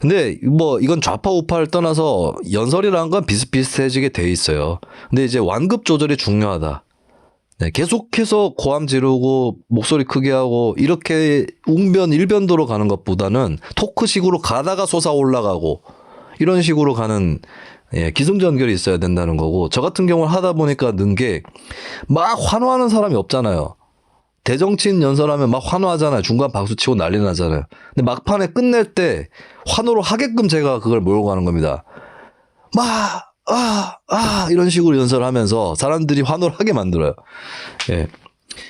Speaker 1: 근데 뭐 이건 좌파 우파를 떠나서 연설이라는 건 비슷비슷해지게 돼 있어요. 근데 이제 완급 조절이 중요하다. 네, 계속해서 고함 지르고 목소리 크게 하고 이렇게 웅변 일변도로 가는 것보다는 토크식으로 가다가 솟아 올라가고 이런 식으로 가는 기승전결이 있어야 된다는 거고 저 같은 경우는 하다 보니까 는 게 막 환호하는 사람이 없잖아요. 대정치인 연설하면 막 환호하잖아요. 중간 박수 치고 난리 나잖아요. 근데 막판에 끝낼 때 환호를 하게끔 제가 그걸 몰고 가는 겁니다. 이런 식으로 연설을 하면서 사람들이 환호를 하게 만들어요. 예.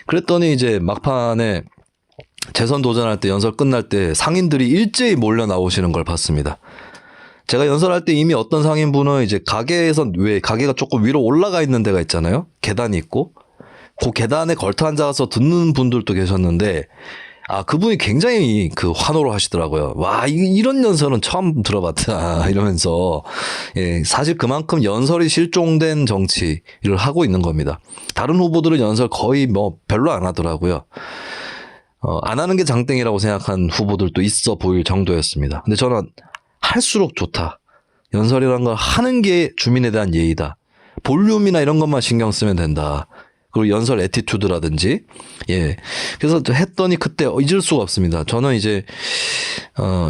Speaker 1: 그랬더니 이제 막판에 재선 도전할 때 연설 끝날 때 상인들이 일제히 몰려 나오시는 걸 봤습니다. 제가 연설할 때 이미 어떤 상인분은 이제 가게에선 왜 가게가 조금 위로 올라가 있는 데가 있잖아요. 계단이 있고. 그 계단에 걸터 앉아서 듣는 분들도 계셨는데 그분이 굉장히 그 환호를 하시더라고요. 와, 이런 연설은 처음 들어봤다. 이러면서. 예, 사실 그만큼 연설이 실종된 정치를 하고 있는 겁니다. 다른 후보들은 연설 거의 뭐 별로 안 하더라고요. 안 하는 게 장땡이라고 생각한 후보들도 있어 보일 정도였습니다. 근데 저는 할수록 좋다. 연설이라는 걸 하는 게 주민에 대한 예의다. 볼륨이나 이런 것만 신경 쓰면 된다. 그리고 연설 애티튜드라든지, 예. 그래서 했더니 그때 잊을 수가 없습니다. 저는 이제,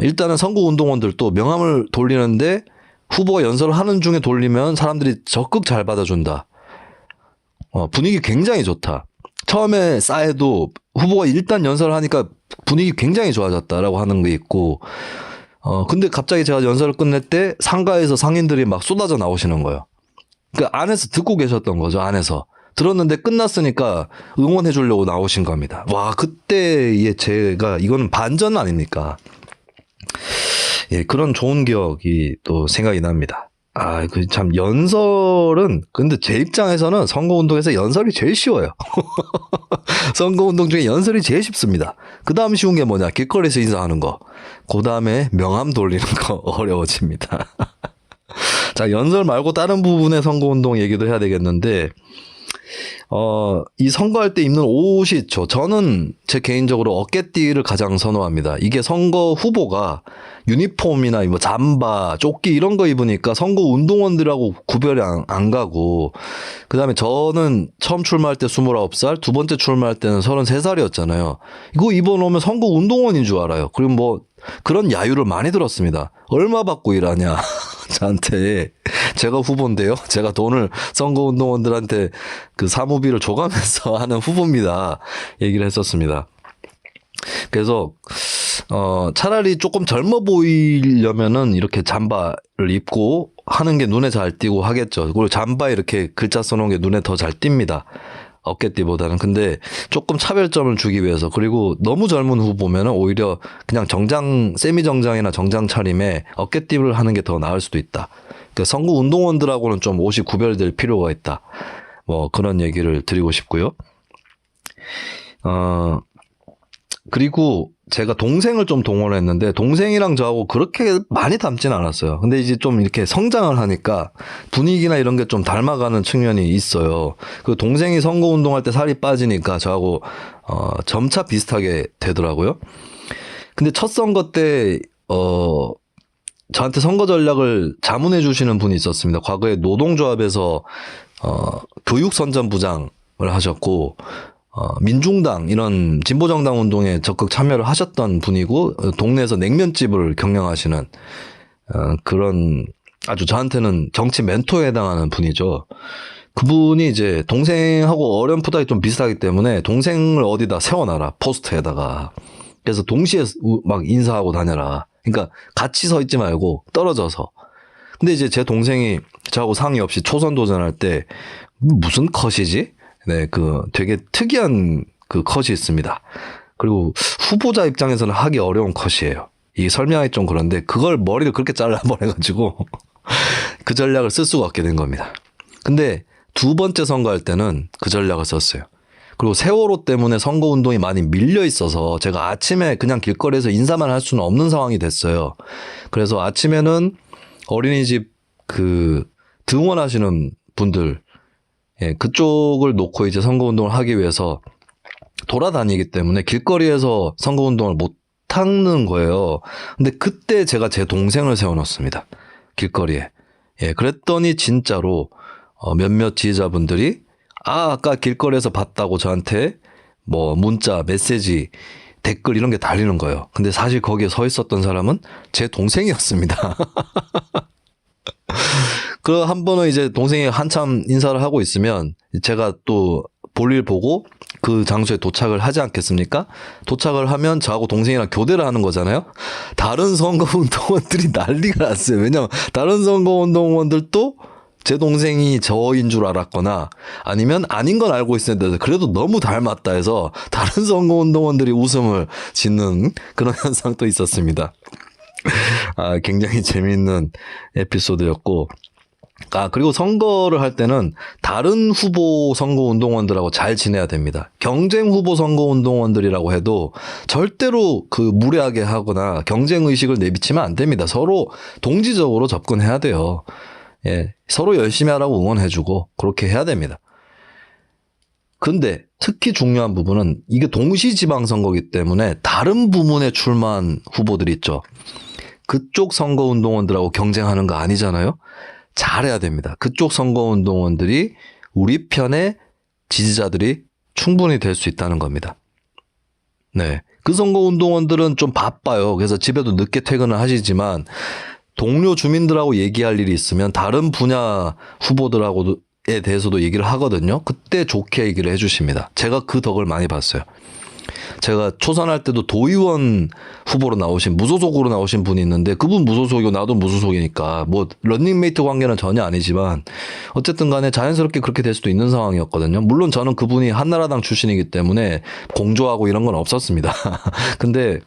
Speaker 1: 일단은 선거운동원들도 명함을 돌리는데 후보가 연설을 하는 중에 돌리면 사람들이 적극 잘 받아준다. 분위기 굉장히 좋다. 처음에 싸해도 후보가 일단 연설을 하니까 분위기 굉장히 좋아졌다라고 하는 게 있고, 근데 갑자기 제가 연설을 끝낼 때 상가에서 상인들이 막 쏟아져 나오시는 거예요. 그 안에서 듣고 계셨던 거죠, 안에서. 들었는데 끝났으니까 응원해 주려고 나오신 겁니다. 와, 그때의 제가 이거는 반전 아닙니까? 예, 그런 좋은 기억이 또 생각이 납니다. 그 참 연설은 근데 제 입장에서는 선거운동에서 연설이 제일 쉬워요. 선거운동 중에 연설이 제일 쉽습니다. 그 다음 쉬운 게 뭐냐? 길거리에서 인사하는 거. 그 다음에 명함 돌리는 거 어려워집니다. 자, 연설 말고 다른 부분의 선거운동 얘기도 해야 되겠는데 이 선거할 때 입는 옷이 저는 제 개인적으로 어깨띠를 가장 선호합니다. 이게 선거 후보가 유니폼이나 뭐 잠바, 조끼 이런 거 입으니까 선거 운동원들하고 구별이 안 가고 그다음에 저는 처음 출마할 때 29살, 두 번째 출마할 때는 33살이었잖아요. 이거 입어놓으면 선거 운동원인 줄 알아요. 그리고 뭐 그런 야유를 많이 들었습니다. 얼마 받고 일하냐. 저한테 제가 후보인데요. 제가 돈을 선거운동원들한테 그 사무비를 줘가면서 하는 후보입니다. 얘기를 했었습니다. 그래서 차라리 조금 젊어 보이려면은 이렇게 잠바를 입고 하는 게 눈에 잘 띄고 하겠죠. 그리고 잠바에 이렇게 글자 써놓은 게 눈에 더 잘 띕니다. 어깨띠보다는. 근데 조금 차별점을 주기 위해서, 그리고 너무 젊은 후보면은 오히려 그냥 정장, 세미 정장이나 정장 차림에 어깨띠를 하는 게 더 나을 수도 있다. 그러니까 선거 운동원들하고는 좀 옷이 구별될 필요가 있다. 뭐 그런 얘기를 드리고 싶고요. 그리고 제가 동생을 좀 동원했는데 동생이랑 저하고 그렇게 많이 닮진 않았어요. 근데 이제 좀 이렇게 성장을 하니까 분위기나 이런 게 좀 닮아가는 측면이 있어요. 그 동생이 선거운동할 때 살이 빠지니까 저하고 점차 비슷하게 되더라고요. 근데 첫 선거 때 저한테 선거 전략을 자문해 주시는 분이 있었습니다. 과거에 노동조합에서 교육선전부장을 하셨고 민중당 이런 진보정당 운동에 적극 참여를 하셨던 분이고 동네에서 냉면집을 경영하시는 그런 아주 저한테는 정치 멘토에 해당하는 분이죠. 그분이 이제 동생하고 어렴풋하게 좀 비슷하기 때문에 동생을 어디다 세워놔라, 포스터에다가. 그래서 동시에 막 인사하고 다녀라. 그러니까 같이 서 있지 말고 떨어져서. 근데 이제 제 동생이 저하고 상의 없이 초선 도전할 때 무슨 컷이지? 네, 되게 특이한 그 컷이 있습니다. 그리고 후보자 입장에서는 하기 어려운 컷이에요. 이 설명하기 좀 그런데 그걸 머리를 그렇게 잘라버려가지고 그 전략을 쓸 수가 없게 된 겁니다. 근데 두 번째 선거할 때는 그 전략을 썼어요. 그리고 세월호 때문에 선거운동이 많이 밀려 있어서 제가 아침에 그냥 길거리에서 인사만 할 수는 없는 상황이 됐어요. 그래서 아침에는 어린이집 등원하시는 분들, 예, 그쪽을 놓고 이제 선거운동을 하기 위해서 돌아다니기 때문에 길거리에서 선거운동을 못 하는 거예요. 근데 그때 제가 제 동생을 세워놓습니다. 길거리에. 예, 그랬더니 진짜로 몇몇 지지자분들이 아까 길거리에서 봤다고 저한테 뭐 문자, 메시지, 댓글 이런 게 달리는 거예요. 근데 사실 거기에 서 있었던 사람은 제 동생이었습니다. 그 한 번은 이제 동생이 한참 인사를 하고 있으면 제가 또 볼일 보고 그 장소에 도착을 하지 않겠습니까? 도착을 하면 저하고 동생이랑 교대를 하는 거잖아요. 다른 선거운동원들이 난리가 났어요. 왜냐면 다른 선거운동원들도 제 동생이 저인 줄 알았거나 아니면 아닌 건 알고 있었는데 그래도 너무 닮았다 해서 다른 선거운동원들이 웃음을 짓는 그런 현상도 있었습니다. 굉장히 재미있는 에피소드였고, 그리고 선거를 할 때는 다른 후보 선거운동원들하고 잘 지내야 됩니다. 경쟁 후보 선거운동원들이라고 해도 절대로 무례하게 하거나 경쟁 의식을 내비치면 안 됩니다. 서로 동지적으로 접근해야 돼요. 예, 서로 열심히 하라고 응원해주고 그렇게 해야 됩니다. 근데 특히 중요한 부분은 이게 동시지방선거이기 때문에 다른 부문에 출마한 후보들이 있죠. 그쪽 선거운동원들하고 경쟁하는 거 아니잖아요. 잘해야 됩니다. 그쪽 선거운동원들이 우리 편의 지지자들이 충분히 될 수 있다는 겁니다. 네, 그 선거운동원들은 좀 바빠요. 그래서 집에도 늦게 퇴근을 하시지만 동료 주민들하고 얘기할 일이 있으면 다른 분야 후보들하고에 대해서도 얘기를 하거든요. 그때 좋게 얘기를 해주십니다. 제가 그 덕을 많이 봤어요. 제가 초선할 때도 도의원 후보로 나오신, 무소속으로 나오신 분이 있는데 그분 무소속이고 나도 무소속이니까 뭐 런닝메이트 관계는 전혀 아니지만 어쨌든 간에 자연스럽게 그렇게 될 수도 있는 상황이었거든요. 물론 저는 그분이 한나라당 출신이기 때문에 공조하고 이런 건 없었습니다. 근데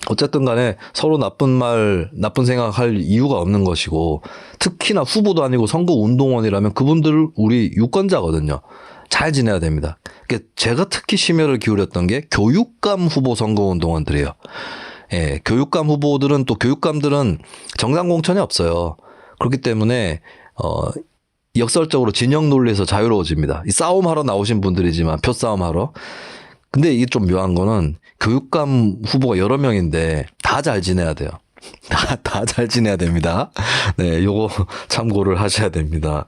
Speaker 1: 어쨌든 간에 서로 나쁜 생각할 이유가 없는 것이고, 특히나 후보도 아니고 선거운동원이라면 그분들 우리 유권자거든요. 잘 지내야 됩니다. 제가 특히 심혈을 기울였던 게 교육감 후보 선거운동원들이에요. 예, 교육감 후보들은 또 교육감들은 정당 공천이 없어요. 그렇기 때문에 역설적으로 진영 논리에서 자유로워집니다. 이 싸움하러 나오신 분들이지만 표싸움하러. 근데 이게 좀 묘한 거는 교육감 후보가 여러 명인데 다 잘 지내야 돼요. 다 잘 지내야 됩니다. 네, 요거 참고를 하셔야 됩니다.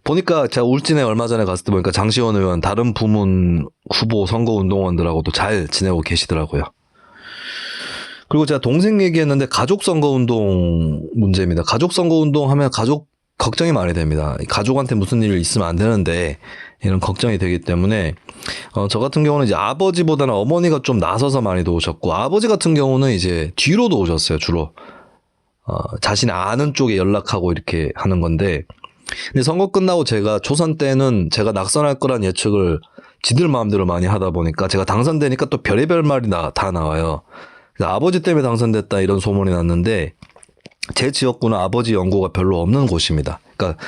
Speaker 1: 보니까 제가 울진에 얼마 전에 갔을 때 보니까 장시원 의원 다른 부문 후보 선거운동원들하고도 잘 지내고 계시더라고요. 그리고 제가 동생 얘기했는데 가족 선거운동 문제입니다. 가족 선거운동 하면 가족 걱정이 많이 됩니다. 가족한테 무슨 일 있으면 안 되는데 이런 걱정이 되기 때문에 저 같은 경우는 이제 아버지보다는 어머니가 좀 나서서 많이 도우셨고, 아버지 같은 경우는 이제 뒤로 도우셨어요. 주로 자신이 아는 쪽에 연락하고 이렇게 하는 건데, 근데 선거 끝나고 제가 초선 때는 제가 낙선할 거란 예측을 지들 마음대로 많이 하다 보니까 제가 당선되니까 또 별의별 말이 다 나와요. 그래서 아버지 때문에 당선됐다 이런 소문이 났는데 제 지역구는 아버지 연고가 별로 없는 곳입니다. 그러니까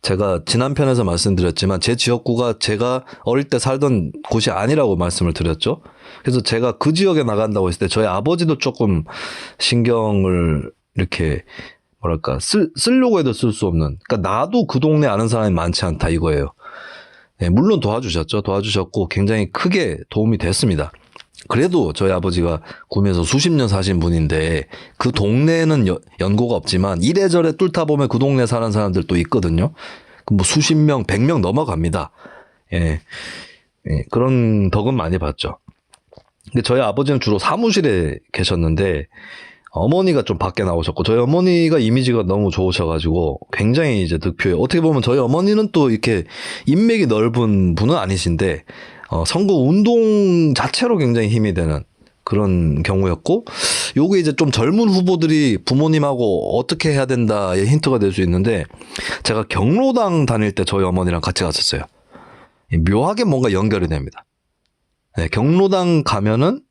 Speaker 1: 제가 지난 편에서 말씀드렸지만 제 지역구가 제가 어릴 때 살던 곳이 아니라고 말씀을 드렸죠. 그래서 제가 그 지역에 나간다고 했을 때 저희 아버지도 조금 신경을 이렇게 뭐랄까 쓰려고 해도 쓸 수 없는, 그러니까 나도 그 동네 아는 사람이 많지 않다 이거예요. 네, 물론 도와주셨고 굉장히 크게 도움이 됐습니다. 그래도 저희 아버지가 구미에서 수십 년 사신 분인데 그 동네에는 연고가 없지만 이래저래 뚫다 보면 그 동네 사는 사람들도 있거든요. 뭐 수십 명, 100명 넘어갑니다. 예, 그런 덕은 많이 봤죠. 근데 저희 아버지는 주로 사무실에 계셨는데 어머니가 좀 밖에 나오셨고, 저희 어머니가 이미지가 너무 좋으셔가지고 굉장히 이제 득표에, 어떻게 보면 저희 어머니는 또 이렇게 인맥이 넓은 분은 아니신데 선거 운동 자체로 굉장히 힘이 되는 그런 경우였고, 요게 이제 좀 젊은 후보들이 부모님하고 어떻게 해야 된다의 힌트가 될 수 있는데, 제가 경로당 다닐 때 저희 어머니랑 같이 갔었어요. 묘하게 뭔가 연결이 됩니다. 네, 경로당 가면은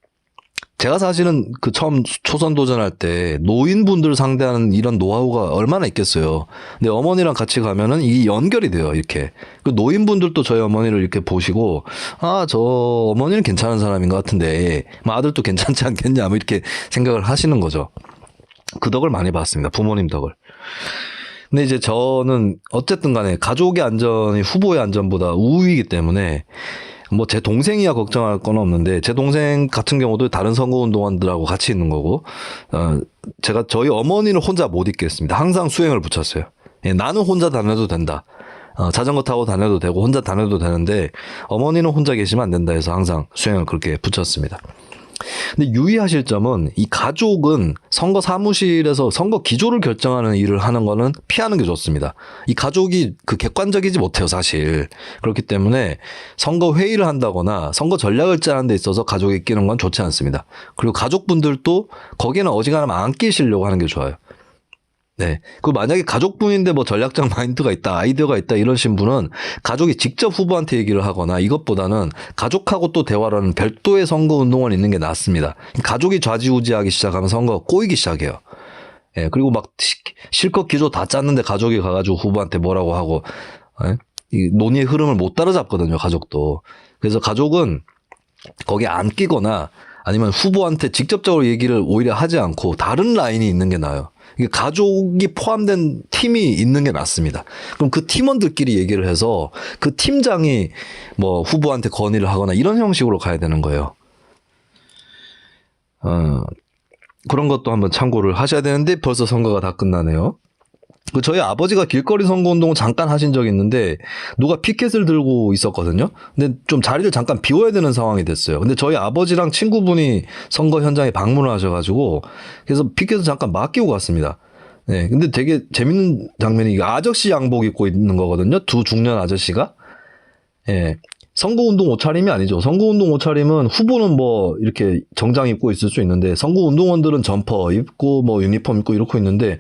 Speaker 1: 제가 사실은 그 처음 초선 도전할 때 노인분들 상대하는 이런 노하우가 얼마나 있겠어요. 근데 어머니랑 같이 가면은 이 연결이 돼요, 이렇게. 그 노인분들도 저희 어머니를 이렇게 보시고, 아, 저 어머니는 괜찮은 사람인 것 같은데, 뭐 아들도 괜찮지 않겠냐, 뭐 이렇게 생각을 하시는 거죠. 그 덕을 많이 봤습니다. 부모님 덕을. 근데 이제 저는 어쨌든 간에 가족의 안전이 후보의 안전보다 우위이기 때문에 뭐 제 동생이야 걱정할 건 없는데, 제 동생 같은 경우도 다른 선거운동원들하고 같이 있는 거고, 제가 저희 어머니는 혼자 못 있겠습니다. 항상 수행을 붙였어요. 예, 나는 혼자 다녀도 된다. 자전거 타고 다녀도 되고 혼자 다녀도 되는데 어머니는 혼자 계시면 안 된다 해서 항상 수행을 그렇게 붙였습니다. 근데 유의하실 점은, 이 가족은 선거 사무실에서 선거 기조를 결정하는 일을 하는 거는 피하는 게 좋습니다. 이 가족이 그 객관적이지 못해요, 사실. 그렇기 때문에 선거 회의를 한다거나 선거 전략을 짜는 데 있어서 가족이 끼는 건 좋지 않습니다. 그리고 가족분들도 거기에는 어지간하면 안 끼시려고 하는 게 좋아요. 네. 그 만약에 가족분인데 뭐 전략적 마인드가 있다, 아이디어가 있다 이러신 분은 가족이 직접 후보한테 얘기를 하거나, 이것보다는 가족하고 또 대화를 하는 별도의 선거운동원이 있는 게 낫습니다. 가족이 좌지우지하기 시작하면 선거가 꼬이기 시작해요. 예. 그리고 막 실컷 기조 다 짰는데 가족이 가가지고 후보한테 뭐라고 하고, 예? 이 논의의 흐름을 못 따라잡거든요, 가족도. 그래서 가족은 거기에 안 끼거나 아니면 후보한테 직접적으로 얘기를 오히려 하지 않고 다른 라인이 있는 게 나아요. 이게 가족이 포함된 팀이 있는 게 낫습니다. 그럼 그 팀원들끼리 얘기를 해서 그 팀장이 뭐 후보한테 건의를 하거나 이런 형식으로 가야 되는 거예요. 그런 것도 한번 참고를 하셔야 되는데 벌써 선거가 다 끝나네요. 저희 아버지가 길거리 선거운동을 잠깐 하신 적이 있는데 누가 피켓을 들고 있었거든요. 근데 좀 자리를 잠깐 비워야 되는 상황이 됐어요. 근데 저희 아버지랑 친구분이 선거 현장에 방문을 하셔가지고 그래서 피켓을 잠깐 맡기고 갔습니다. 네, 근데 되게 재밌는 장면이, 아저씨 양복 입고 있는 거거든요. 두 중년 아저씨가. 예. 선거운동 옷차림이 아니죠. 선거운동 옷차림은 후보는 뭐 이렇게 정장 입고 있을 수 있는데 선거운동원들은 점퍼 입고 뭐 유니폼 입고 이렇게 있는데,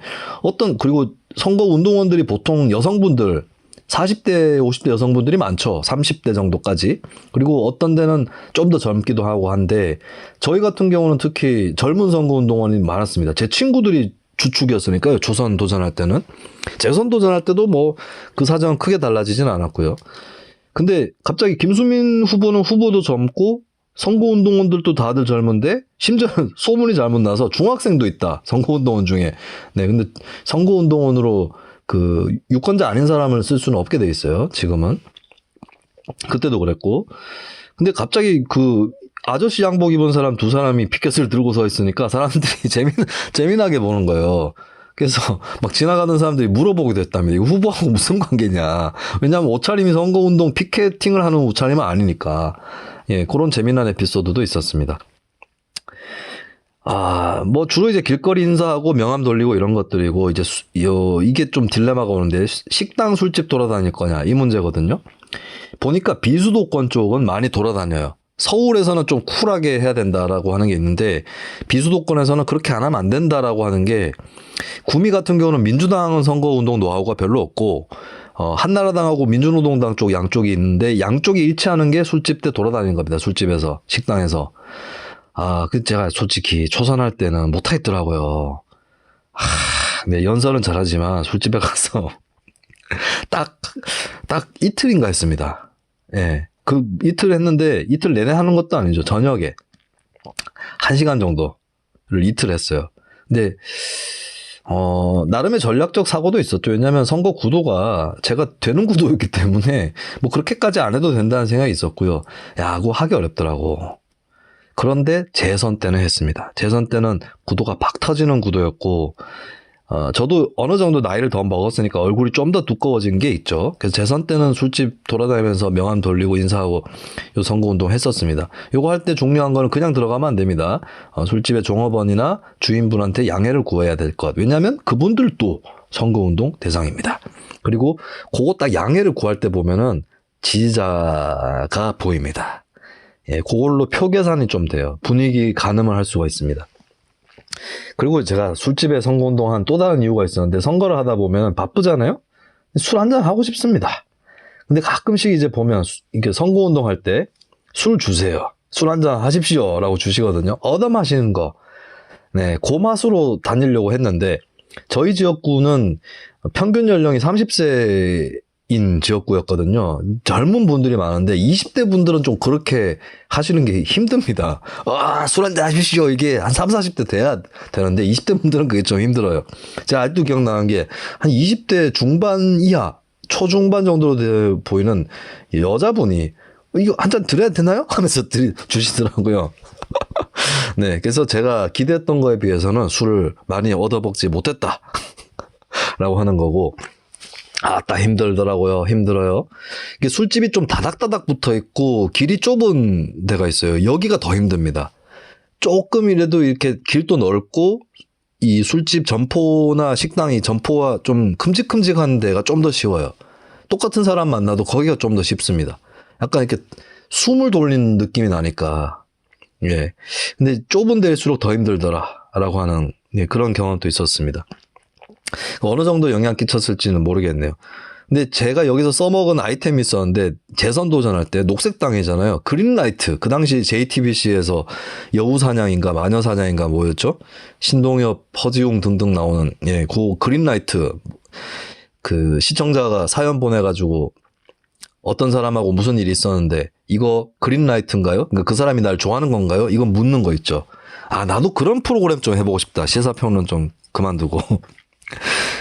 Speaker 1: 그리고 선거운동원들이 보통 여성분들 40대 50대 여성분들이 많죠. 30대 정도까지. 그리고 어떤 데는 좀 더 젊기도 하고 한데 저희 같은 경우는 특히 젊은 선거운동원이 많았습니다. 제 친구들이 주축이었으니까요. 조선 도전할 때는. 재선 도전할 때도 뭐 그 사정은 크게 달라지진 않았고요. 근데 갑자기 김수민 후보는 후보도 젊고 선거운동원들도 다들 젊은데 심지어는 소문이 잘못 나서 중학생도 있다, 선거운동원 중에. 네, 근데 선거운동원으로 그 유권자 아닌 사람을 쓸 수는 없게 돼 있어요, 지금은. 그때도 그랬고. 근데 갑자기 그 아저씨 양복 입은 사람 두 사람이 피켓을 들고 서 있으니까 사람들이 재미나게 보는 거예요. 그래서 막 지나가는 사람들이 물어보기도 했답니다. 이거 후보하고 무슨 관계냐. 왜냐하면 옷차림이 선거운동 피켓팅을 하는 옷차림은 아니니까. 예, 그런 재미난 에피소드도 있었습니다. 뭐 주로 이제 길거리 인사하고 명함 돌리고 이런 것들이고, 이제 이게 좀 딜레마가 오는데, 식당 술집 돌아다닐 거냐 이 문제거든요. 보니까 비수도권 쪽은 많이 돌아다녀요. 서울에서는 좀 쿨하게 해야 된다라고 하는 게 있는데 비수도권에서는 그렇게 안 하면 안 된다라고 하는 게, 구미 같은 경우는 민주당은 선거운동 노하우가 별로 없고 한나라당하고 민주노동당 쪽 양쪽이 있는데 양쪽이 일치하는 게 술집 때 돌아다니는 겁니다. 술집에서, 식당에서. 그 제가 솔직히 초선할 때는 못하겠더라고요. 네, 연설은 잘하지만 술집에 가서 딱 이틀인가 했습니다. 예. 그 이틀 했는데 이틀 내내 하는 것도 아니죠. 저녁에 1시간 정도를 이틀 했어요. 근데 나름의 전략적 사고도 있었죠. 왜냐하면 선거 구도가 제가 되는 구도였기 때문에 뭐 그렇게까지 안 해도 된다는 생각이 있었고요. 야, 그거 하기 어렵더라고. 그런데 재선 때는 했습니다. 재선 때는 구도가 팍 터지는 구도였고, 저도 어느 정도 나이를 더 먹었으니까 얼굴이 좀 더 두꺼워진 게 있죠. 그래서 재선 때는 술집 돌아다니면서 명함 돌리고 인사하고 요 선거운동 했었습니다. 요거 할 때 중요한 거는 그냥 들어가면 안 됩니다. 술집의 종업원이나 주인분한테 양해를 구해야 될 것. 왜냐하면 그분들도 선거운동 대상입니다. 그리고 그거 딱 양해를 구할 때 보면은 지지자가 보입니다. 예, 그걸로 표 계산이 좀 돼요. 분위기 가늠을 할 수가 있습니다. 그리고 제가 술집에 선거운동 한 또 다른 이유가 있었는데, 선거를 하다 보면 바쁘잖아요? 술 한잔 하고 싶습니다. 근데 가끔씩 이제 보면 이렇게 선거운동 할 때 술 주세요. 술 한잔 하십시오. 라고 주시거든요. 얻어 마시는 거. 네, 그 맛으로 다니려고 했는데, 저희 지역구는 평균 연령이 30세인 지역구였거든요. 젊은 분들이 많은데 20대 분들은 좀 그렇게 하시는 게 힘듭니다. 술 한잔 하십시오. 이게 한 3, 40대 돼야 되는데 20대 분들은 그게 좀 힘들어요. 제가 아직도 기억나는 게 한 20대 중반 이하, 초중반 정도로 보이는 여자분이 이거 한 잔 드려야 되나요? 하면서 주시더라고요. 네, 그래서 제가 기대했던 거에 비해서는 술을 많이 얻어먹지 못했다. 라고 하는 거고, 딱 힘들더라고요. 힘들어요. 이게 술집이 좀 다닥다닥 붙어 있고 길이 좁은 데가 있어요. 여기가 더 힘듭니다. 조금이라도 이렇게 길도 넓고 이 술집 점포나 식당이 점포와 좀 큼직큼직한 데가 좀 더 쉬워요. 똑같은 사람 만나도 거기가 좀 더 쉽습니다. 약간 이렇게 숨을 돌리는 느낌이 나니까. 예. 근데 좁은 데일수록 더 힘들더라라고 하는 그런 경험도 있었습니다. 어느 정도 영향 끼쳤을지는 모르겠네요. 근데 제가 여기서 써먹은 아이템이 있었는데, 재선 도전할 때 녹색당이잖아요. 그린라이트. 그 당시 JTBC에서 여우사냥인가 마녀사냥인가 뭐였죠? 신동엽, 허지웅 등등 나오는, 그 그린라이트. 그 시청자가 사연 보내가지고 어떤 사람하고 무슨 일이 있었는데 이거 그린라이트인가요? 그러니까 그 사람이 날 좋아하는 건가요? 이건 묻는 거 있죠. 나도 그런 프로그램 좀 해보고 싶다. 시사평론 좀 그만두고.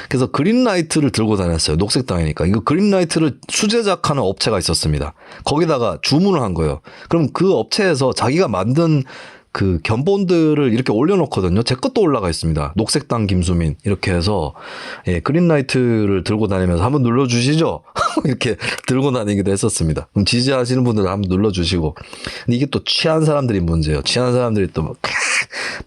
Speaker 1: 그래서 그린라이트를 들고 다녔어요. 녹색당이니까. 이거 그린라이트를 수제작하는 업체가 있었습니다. 거기다가 주문을 한 거예요. 그럼 그 업체에서 자기가 만든 그 견본들을 이렇게 올려놓거든요. 제 것도 올라가 있습니다. 녹색당 김수민 이렇게 해서 그린라이트를 들고 다니면서 한번 눌러주시죠. 이렇게 들고 다니기도 했었습니다. 그럼 지지하시는 분들 한번 눌러주시고. 근데 이게 또 취한 사람들이 문제예요. 취한 사람들이 또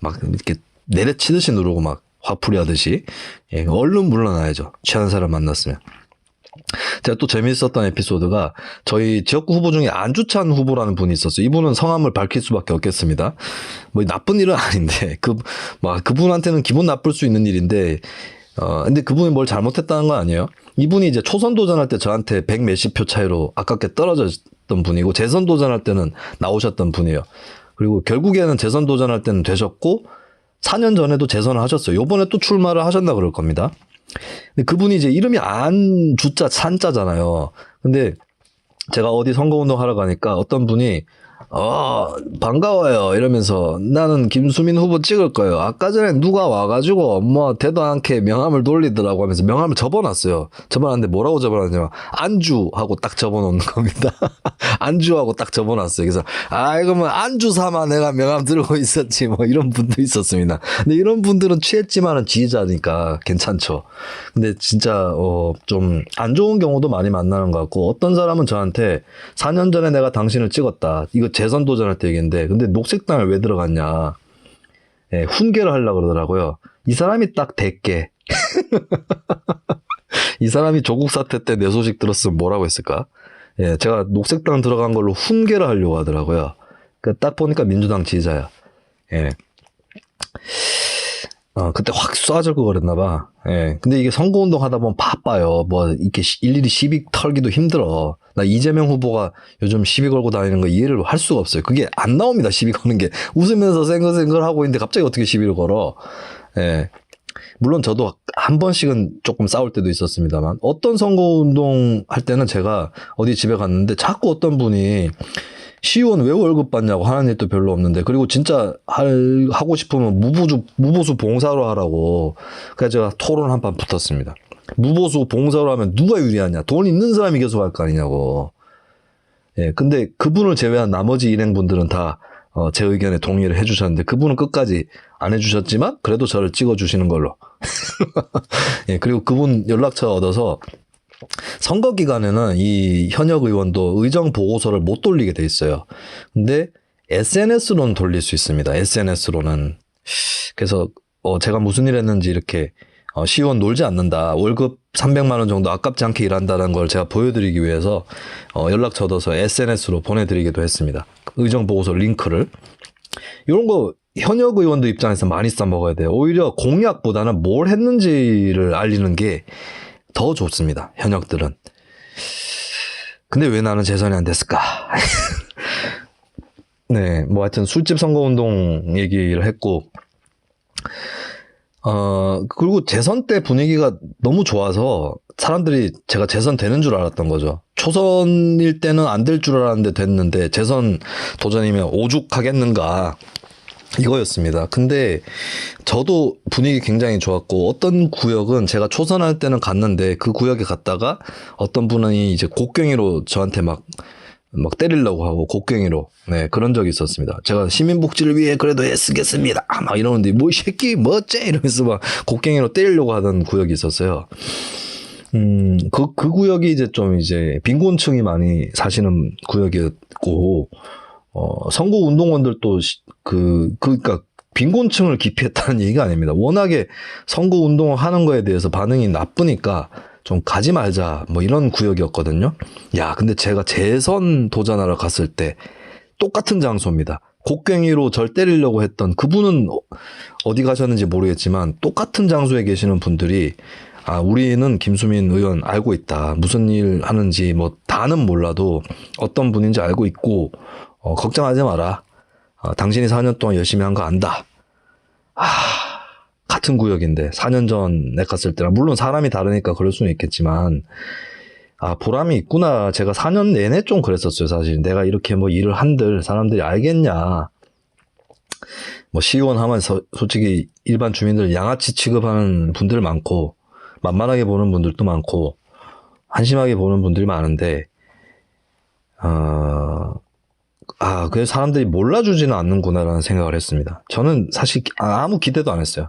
Speaker 1: 막 이렇게 내려치듯이 누르고 막 화풀이 하듯이 얼른 물러나야죠. 취한 사람 만났으면. 제가 또 재미있었던 에피소드가 저희 지역구 후보 중에 안주찬 후보라는 분이 있었어요. 이분은 성함을 밝힐 수밖에 없겠습니다. 뭐 나쁜 일은 아닌데 그분한테는 기분 나쁠 수 있는 일인데 근데 그분이 뭘 잘못했다는 건 아니에요. 이분이 이제 초선 도전할 때 저한테 100 몇십 표 차이로 아깝게 떨어졌던 분이고, 재선 도전할 때는 나오셨던 분이에요. 그리고 결국에는 재선 도전할 때는 되셨고 4년 전에도 재선을 하셨어요. 요번에 또 출마를 하셨나 그럴 겁니다. 근데 그분이 이제 이름이 안주자 산자잖아요. 근데 제가 어디 선거운동 하러 가니까 어떤 분이 반가워요 이러면서 나는 김수민 후보 찍을 거예요. 아까 전에 누가 와가지고 뭐 대도 않게 명함을 돌리더라고 하면서 명함을 접어놨어요. 접어놨는데 뭐라고 접어놨냐면 안주하고 딱 접어놓는 겁니다. 안주하고 딱 접어놨어요. 그래서 이거 뭐 안주 삼아 내가 명함 들고 있었지 뭐 이런 분도 있었습니다. 근데 이런 분들은 취했지만은 지지자니까 괜찮죠. 근데 진짜 좀 안 좋은 경우도 많이 만나는 것 같고, 어떤 사람은 저한테 4년 전에 내가 당신을 찍었다. 이거 재선 도전할 때 얘기인데 근데 녹색당을 왜 들어갔냐. 훈계를 하려고 그러더라고요. 이 사람이 딱 대께. 이 사람이 조국 사태 때 내 소식 들었으면 뭐라고 했을까? 제가 녹색당 들어간 걸로 훈계를 하려고 하더라고요. 딱 보니까 민주당 지지자야. 그때 확 쏴들고 그랬나 봐. 예. 근데 이게 선거운동 하다 보면 바빠요. 뭐, 이렇게 일일이 시비 털기도 힘들어. 나 이재명 후보가 요즘 시비 걸고 다니는 거 이해를 할 수가 없어요. 그게 안 나옵니다. 시비 거는 게. 웃으면서 생글생글 하고 있는데 갑자기 어떻게 시비를 걸어. 예. 물론 저도 한 번씩은 조금 싸울 때도 있었습니다만, 어떤 선거운동 할 때는 제가 어디 집에 갔는데 자꾸 어떤 분이 시의원 왜 월급 받냐고 하는 일도 별로 없는데, 그리고 진짜 하고 싶으면 무보수 봉사로 하라고. 그래서 제가 토론 한 판 붙었습니다. 무보수 봉사로 하면 누가 유리하냐? 돈 있는 사람이 계속 할 거 아니냐고. 예, 근데 그분을 제외한 나머지 일행분들은 다 제 의견에 동의를 해주셨는데, 그분은 끝까지 안 해주셨지만 그래도 저를 찍어주시는 걸로. 예, 그리고 그분 연락처 얻어서 선거 기간에는 이 현역 의원도 의정 보고서를 못 돌리게 돼 있어요. 근데 SNS로는 돌릴 수 있습니다. SNS로는. 그래서 제가 무슨 일 했는지 이렇게 시의원 놀지 않는다. 월급 300만 원 정도 아깝지 않게 일한다는 걸 제가 보여드리기 위해서 연락처 얻어서 SNS로 보내드리기도 했습니다. 의정 보고서 링크를. 이런 거 현역 의원들 입장에서 많이 써먹어야 돼요. 오히려 공약보다는 뭘 했는지를 알리는 게 더 좋습니다. 현역들은. 근데 왜 나는 재선이 안 됐을까? 네, 뭐 하여튼 술집 선거운동 얘기를 했고, 그리고 재선 때 분위기가 너무 좋아서 사람들이 제가 재선 되는 줄 알았던 거죠. 초선일 때는 안 될 줄 알았는데 됐는데, 재선 도전이면 오죽하겠는가 이거였습니다. 근데 저도 분위기 굉장히 좋았고, 어떤 구역은 제가 초선할 때는 갔는데 그 구역에 갔다가 어떤 분이 이제 곡괭이로 저한테 막 때리려고 하고, 곡괭이로. 네, 그런 적이 있었습니다. 제가 시민복지를 위해 그래도 애쓰겠습니다 막 이러는데, 뭐 이 새끼 뭐 어째 이러면서 막 곡괭이로 때리려고 하던 구역이 있었어요. 그 구역이 이제 좀 이제 빈곤층이 많이 사시는 구역이었고, 선거 운동원들도 그러니까 빈곤층을 기피했다는 얘기가 아닙니다. 워낙에 선거 운동을 하는 거에 대해서 반응이 나쁘니까 좀 가지 말자, 뭐 이런 구역이었거든요. 야, 근데 제가 재선 도전하러 갔을 때 똑같은 장소입니다. 곡괭이로 절 때리려고 했던 그분은 어디 가셨는지 모르겠지만, 똑같은 장소에 계시는 분들이 우리는 김수민 의원 알고 있다. 무슨 일 하는지 뭐 다는 몰라도 어떤 분인지 알고 있고, 걱정하지 마라. 당신이 4년 동안 열심히 한 거 안다. 같은 구역인데 4년 전에 갔을 때랑, 물론 사람이 다르니까 그럴 수는 있겠지만, 보람이 있구나. 제가 4년 내내 좀 그랬었어요. 사실 내가 이렇게 뭐 일을 한들 사람들이 알겠냐. 뭐 시의원 하면서 솔직히 일반 주민들 양아치 취급하는 분들 많고, 만만하게 보는 분들도 많고, 한심하게 보는 분들이 많은데, 그래서 사람들이 몰라주지는 않는구나라는 생각을 했습니다. 저는 사실 아무 기대도 안 했어요.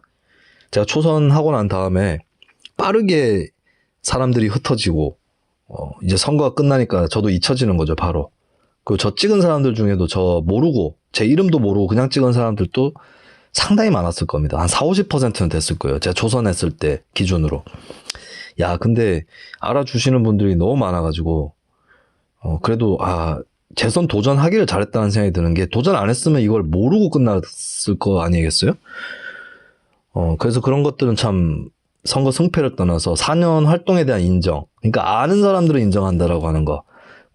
Speaker 1: 제가 초선하고 난 다음에 빠르게 사람들이 흩어지고, 이제 선거가 끝나니까 저도 잊혀지는 거죠, 바로. 그리고 저 찍은 사람들 중에도 저 모르고, 제 이름도 모르고 그냥 찍은 사람들도 상당히 많았을 겁니다. 한 40, 50%는 됐을 거예요. 제가 초선했을 때 기준으로. 야, 근데 알아주시는 분들이 너무 많아가지고, 그래도, 재선 도전하기를 잘했다는 생각이 드는 게, 도전 안 했으면 이걸 모르고 끝났을 거 아니겠어요? 그래서 그런 것들은 참 선거 승패를 떠나서 4년 활동에 대한 인정, 그러니까 아는 사람들은 인정한다라고 하는 거,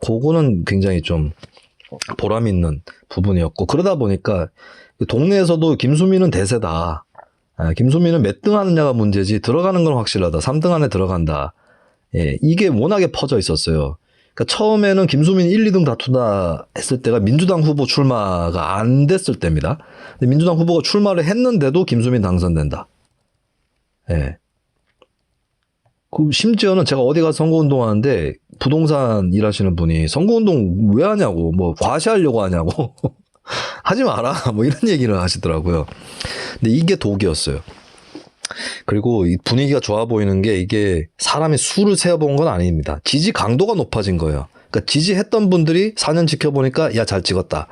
Speaker 1: 그거는 굉장히 좀 보람 있는 부분이었고, 그러다 보니까 동네에서도 김수민은 대세다. 김수민은 몇 등 하느냐가 문제지 들어가는 건 확실하다. 3등 안에 들어간다. 예, 이게 워낙에 퍼져 있었어요. 그러니까 처음에는 김수민 1, 2등 다투다 했을 때가 민주당 후보 출마가 안 됐을 때입니다. 근데 민주당 후보가 출마를 했는데도 김수민 당선된다. 예. 심지어는 제가 어디 가서 선거운동 하는데 부동산 일하시는 분이 선거운동 왜 하냐고, 뭐 과시하려고 하냐고 하지 마라, 뭐 이런 얘기를 하시더라고요. 근데 이게 독이었어요. 그리고 이 분위기가 좋아 보이는 게, 이게 사람이 수를 세어본 건 아닙니다. 지지 강도가 높아진 거예요. 그러니까 지지했던 분들이 4년 지켜보니까 야, 잘 찍었다.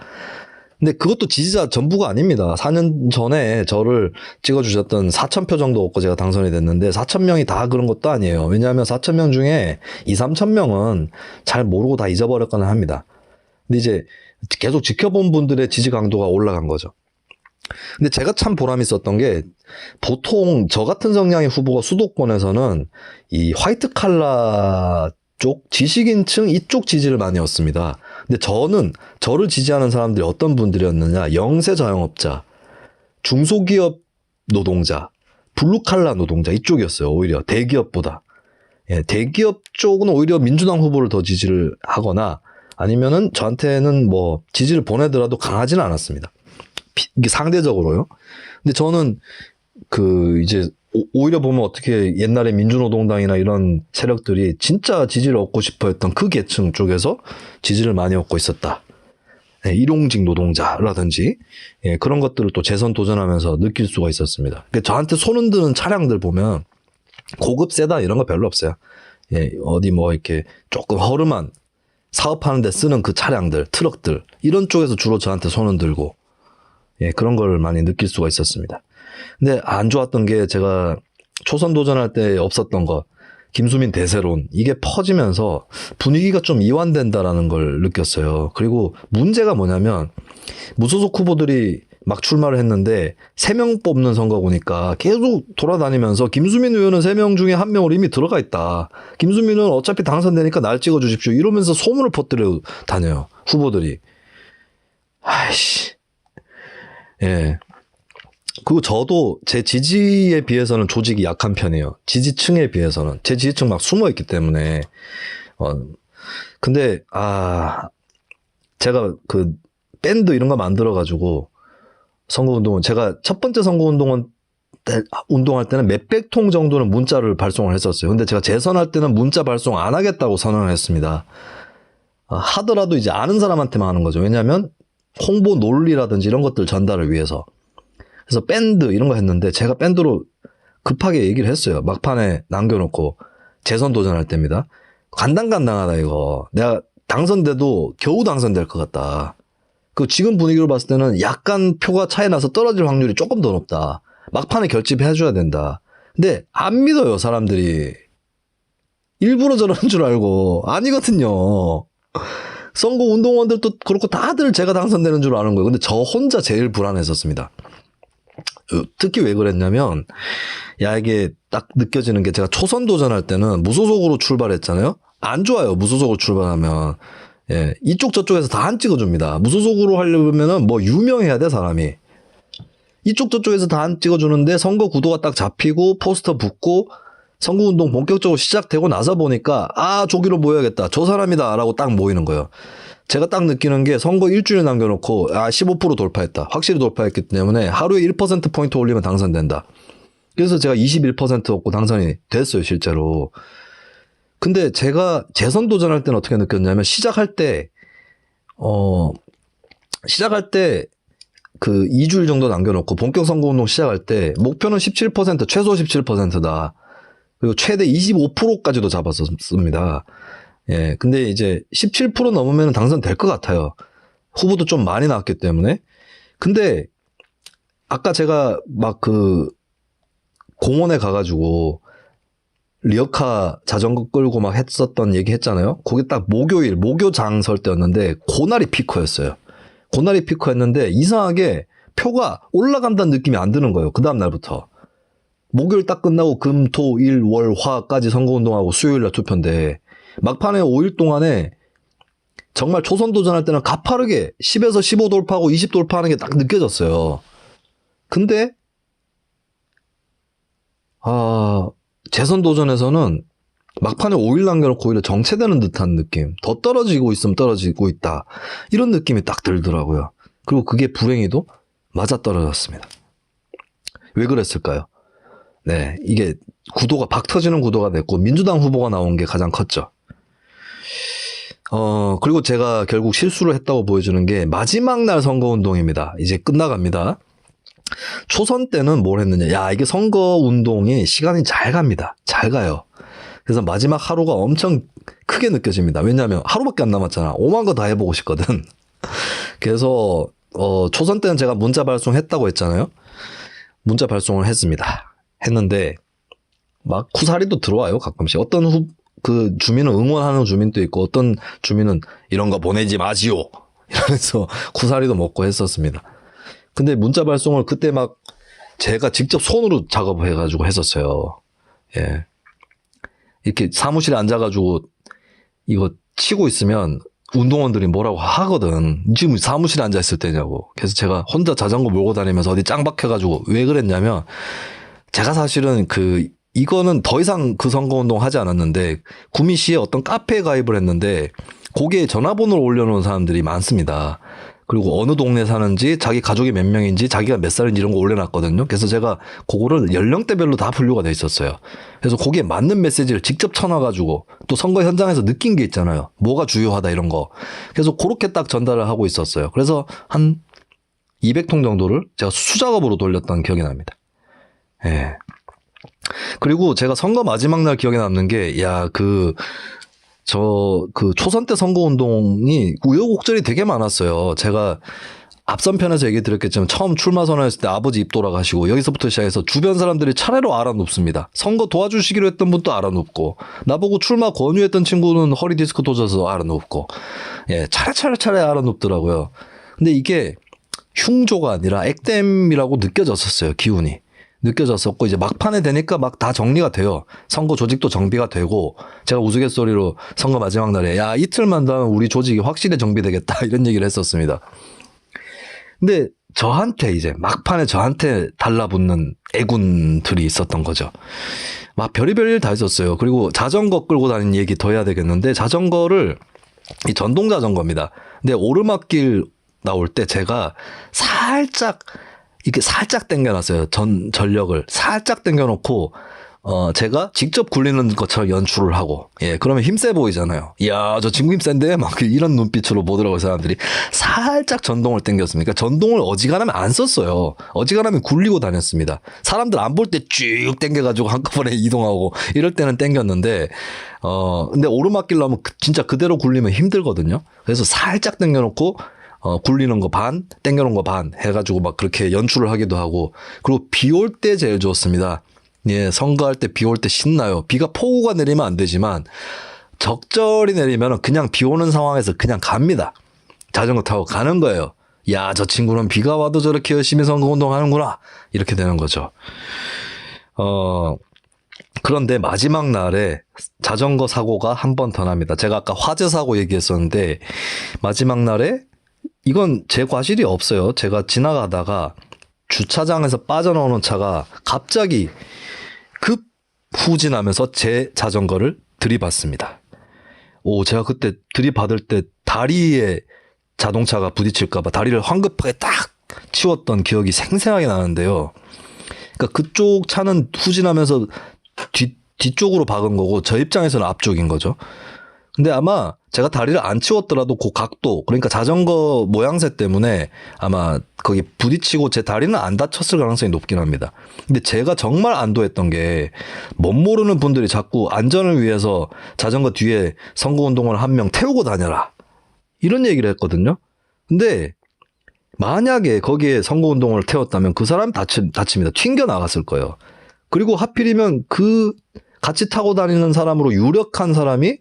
Speaker 1: 근데 그것도 지지자 전부가 아닙니다. 4년 전에 저를 찍어주셨던 4,000표 정도 얻고 제가 당선이 됐는데 4,000명이 다 그런 것도 아니에요. 왜냐하면 4,000명 중에 2, 3,000명은 잘 모르고 다 잊어버렸거나 합니다. 근데 이제 계속 지켜본 분들의 지지 강도가 올라간 거죠. 근데 제가 참 보람이 있었던 게 보통 저 같은 성향의 후보가 수도권에서는 이 화이트 칼라 쪽 지식인층 이쪽 지지를 많이 얻습니다. 근데 저를 지지하는 사람들이 어떤 분들이었느냐? 영세 자영업자, 중소기업 노동자, 블루칼라 노동자 이쪽이었어요. 오히려 대기업보다. 예, 대기업 쪽은 오히려 민주당 후보를 더 지지를 하거나 아니면은 저한테는 뭐 지지를 보내더라도 강하지는 않았습니다. 이게 상대적으로요. 근데 저는 이제 오히려 보면 어떻게 옛날에 민주노동당이나 이런 세력들이 진짜 지지를 얻고 싶어 했던 그 계층 쪽에서 지지를 많이 얻고 있었다. 예, 일용직 노동자라든지 예, 그런 것들을 또 재선 도전하면서 느낄 수가 있었습니다. 그러니까 저한테 손 흔드는 차량들 보면 고급 세단 이런 거 별로 없어요. 예, 어디 뭐 이렇게 조금 허름한 사업하는 데 쓰는 그 차량들, 트럭들 이런 쪽에서 주로 저한테 손 흔들고 예, 그런 걸 많이 느낄 수가 있었습니다. 근데 안 좋았던 게 제가 초선 도전할 때 없었던 거 김수민 대세론 이게 퍼지면서 분위기가 좀 이완된다라는 걸 느꼈어요. 그리고 문제가 뭐냐면 무소속 후보들이 막 출마를 했는데 3명 뽑는 선거구니까 계속 돌아다니면서 김수민 의원은 3명 중에 1명으로 이미 들어가 있다. 김수민은 어차피 당선되니까 날 찍어주십시오. 이러면서 소문을 퍼뜨려 다녀요. 후보들이. 아이씨. 예. 그리고 저도 제 지지에 비해서는 조직이 약한 편이에요. 지지층에 비해서는. 제 지지층 막 숨어 있기 때문에. 근데, 제가 밴드 이런 거 만들어가지고 선거운동은 제가 첫 번째 선거운동은 운동할 때는 몇백 통 정도는 문자를 발송을 했었어요. 근데 제가 재선할 때는 문자 발송 안 하겠다고 선언을 했습니다. 하더라도 이제 아는 사람한테만 하는 거죠. 왜냐하면 홍보 논리라든지 이런 것들 전달을 위해서. 그래서 밴드 이런 거 했는데 제가 밴드로 급하게 얘기를 했어요. 막판에 남겨놓고 재선 도전할 때입니다. 간당간당하다 이거. 내가 당선돼도 겨우 당선될 것 같다. 지금 분위기로 봤을 때는 약간 표가 차이 나서 떨어질 확률이 조금 더 높다. 막판에 결집해줘야 된다. 근데 안 믿어요 사람들이. 일부러 저러는 줄 알고. 아니거든요. 선거 운동원들도 그렇고 다들 제가 당선되는 줄 아는 거예요. 근데 저 혼자 제일 불안했었습니다. 특히 왜 그랬냐면 이게 딱 느껴지는 게 제가 초선 도전할 때는 무소속으로 출발했잖아요. 안 좋아요. 무소속으로 출발하면. 예, 이쪽 저쪽에서 다 안 찍어줍니다. 무소속으로 하려면은 뭐 유명해야 돼 사람이. 이쪽 저쪽에서 다 안 찍어주는데 선거 구도가 딱 잡히고 포스터 붙고 선거운동 본격적으로 시작되고 나서 보니까 저기로 모여야겠다. 저 사람이다 라고 딱 모이는 거예요. 제가 딱 느끼는 게 선거 일주일 남겨놓고 15% 돌파했다. 확실히 돌파했기 때문에 하루에 1%포인트 올리면 당선된다. 그래서 제가 21% 얻고 당선이 됐어요 실제로. 근데 제가 재선 도전할 때는 어떻게 느꼈냐면 시작할 때 2주일 정도 남겨놓고 본격 선거운동 시작할 때 목표는 17% 최소 17%다. 그리고 최대 25%까지도 잡았었습니다. 예, 근데 이제 17% 넘으면 당선될 것 같아요. 후보도 좀 많이 나왔기 때문에. 근데 아까 제가 막 공원에 가가지고 리어카 자전거 끌고 막 했었던 얘기 했잖아요. 그게 딱 목요장 설 때였는데 고날이 피크였어요. 고날이 피크였는데 이상하게 표가 올라간다는 느낌이 안 드는 거예요. 그 다음 날부터. 목요일 딱 끝나고 금, 토, 일, 월, 화까지 선거운동하고 수요일 날 투표인데 막판에 5일 동안에 정말 초선 도전할 때는 가파르게 10에서 15 돌파하고 20 돌파하는 게 딱 느껴졌어요. 근데 재선 도전에서는 막판에 5일 남겨놓고 오히려 정체되는 듯한 느낌. 더 떨어지고 있으면 떨어지고 있다. 이런 느낌이 딱 들더라고요. 그리고 그게 불행히도 맞아떨어졌습니다. 왜 그랬을까요? 네, 이게 구도가 박 터지는 구도가 됐고 민주당 후보가 나온 게 가장 컸죠. 그리고 제가 결국 실수를 했다고 보여주는 게 마지막 날 선거운동입니다. 이제 끝나갑니다. 초선 때는 뭘 했느냐. 이게 선거운동이 시간이 잘 갑니다. 잘 가요. 그래서 마지막 하루가 엄청 크게 느껴집니다. 왜냐하면 하루밖에 안 남았잖아. 5만 거 다 해보고 싶거든. 그래서 초선 때는 제가 문자 발송했다고 했잖아요. 문자 발송을 했는데 막 쿠사리도 들어와요. 가끔씩. 어떤 주민은 응원하는 주민도 있고 어떤 주민은 이런 거 보내지 마시오 이러면서 쿠사리도 먹고 했었습니다. 근데 문자 발송을 그때 막 제가 직접 손으로 작업해가지고 했었어요. 예. 이렇게 사무실에 앉아가지고 이거 치고 있으면 운동원들이 뭐라고 하거든. 지금 사무실에 앉아있을 때냐고. 그래서 제가 혼자 자전거 몰고 다니면서 어디 짱 박혀가지고 왜 그랬냐면 제가 사실은 이거는 더 이상 그 선거운동 하지 않았는데 구미시에 어떤 카페에 가입을 했는데 거기에 전화번호를 올려놓은 사람들이 많습니다. 그리고 어느 동네 사는지 자기 가족이 몇 명인지 자기가 몇 살인지 이런 거 올려놨거든요. 그래서 제가 그거를 연령대별로 다 분류가 돼 있었어요. 그래서 거기에 맞는 메시지를 직접 쳐놔가지고 또 선거 현장에서 느낀 게 있잖아요. 뭐가 주요하다 이런 거. 그래서 그렇게 딱 전달을 하고 있었어요. 그래서 한 200통 정도를 제가 수작업으로 돌렸던 기억이 납니다. 예. 그리고 제가 선거 마지막 날 기억에 남는 게, 초선 때 선거운동이 우여곡절이 되게 많았어요. 제가 앞선 편에서 얘기 드렸겠지만 처음 출마 선언했을 때 아버지 입 돌아가시고 여기서부터 시작해서 주변 사람들이 차례로 알아눕습니다. 선거 도와주시기로 했던 분도 알아눕고 나보고 출마 권유했던 친구는 허리 디스크 도져서 알아눕고 예, 차례 알아눕더라고요. 근데 이게 흉조가 아니라 액땜이라고 느껴졌었어요. 기운이. 느껴졌었고 이제 막판에 되니까 막 다 정리가 돼요. 선거 조직도 정비가 되고 제가 우스갯소리로 선거 마지막 날에 야 이틀만 더 하면 우리 조직이 확실히 정비되겠다 이런 얘기를 했었습니다. 근데 막판에 저한테 달라붙는 애군들이 있었던 거죠. 막 별의별 일 다 있었어요. 그리고 자전거 끌고 다니는 얘기 더 해야 되겠는데 자전거를 이 전동 자전거입니다. 근데 오르막길 나올 때 제가 살짝 당겨놨어요. 전력을 살짝 당겨놓고 제가 직접 굴리는 것처럼 연출을 하고 예 그러면 힘세 보이잖아요. 이야 저 친구 힘센데 막 이런 눈빛으로 보더라고요. 사람들이 살짝 전동을 당겼습니다. 그러니까 전동을 어지간하면 안 썼어요. 어지간하면 굴리고 다녔습니다. 사람들 안 볼 때 쭉 당겨가지고 한꺼번에 이동하고 이럴 때는 당겼는데 근데 오르막길 나오면 진짜 그대로 굴리면 힘들거든요. 그래서 살짝 당겨놓고 굴리는 거 반, 땡겨놓은 거 반 해가지고 막 그렇게 연출을 하기도 하고 그리고 비 올 때 제일 좋습니다. 예, 선거할 때 비 올 때 신나요. 비가 폭우가 내리면 안 되지만 적절히 내리면 그냥 비 오는 상황에서 그냥 갑니다. 자전거 타고 가는 거예요. 야, 저 친구는 비가 와도 저렇게 열심히 선거운동 하는구나. 이렇게 되는 거죠. 그런데 마지막 날에 자전거 사고가 한 번 더 납니다. 제가 아까 화재 사고 얘기했었는데 마지막 날에 이건 제 과실이 없어요. 제가 지나가다가 주차장에서 빠져나오는 차가 갑자기 급 후진하면서 제 자전거를 들이받습니다. 제가 그때 들이받을 때 다리에 자동차가 부딪힐까봐 다리를 황급하게 딱 치웠던 기억이 생생하게 나는데요. 그러니까 그쪽 차는 후진하면서 뒤쪽으로 박은 거고 저 입장에서는 앞쪽인 거죠. 근데 아마 제가 다리를 안 치웠더라도 그 각도, 그러니까 자전거 모양새 때문에 아마 거기 부딪히고 제 다리는 안 다쳤을 가능성이 높긴 합니다. 근데 제가 정말 안도했던 게 못 모르는 분들이 자꾸 안전을 위해서 자전거 뒤에 선거운동을 한 명 태우고 다녀라. 이런 얘기를 했거든요. 근데 만약에 거기에 선거운동을 태웠다면 그 사람이 다칩니다. 튕겨 나갔을 거예요. 그리고 하필이면 그 같이 타고 다니는 사람으로 유력한 사람이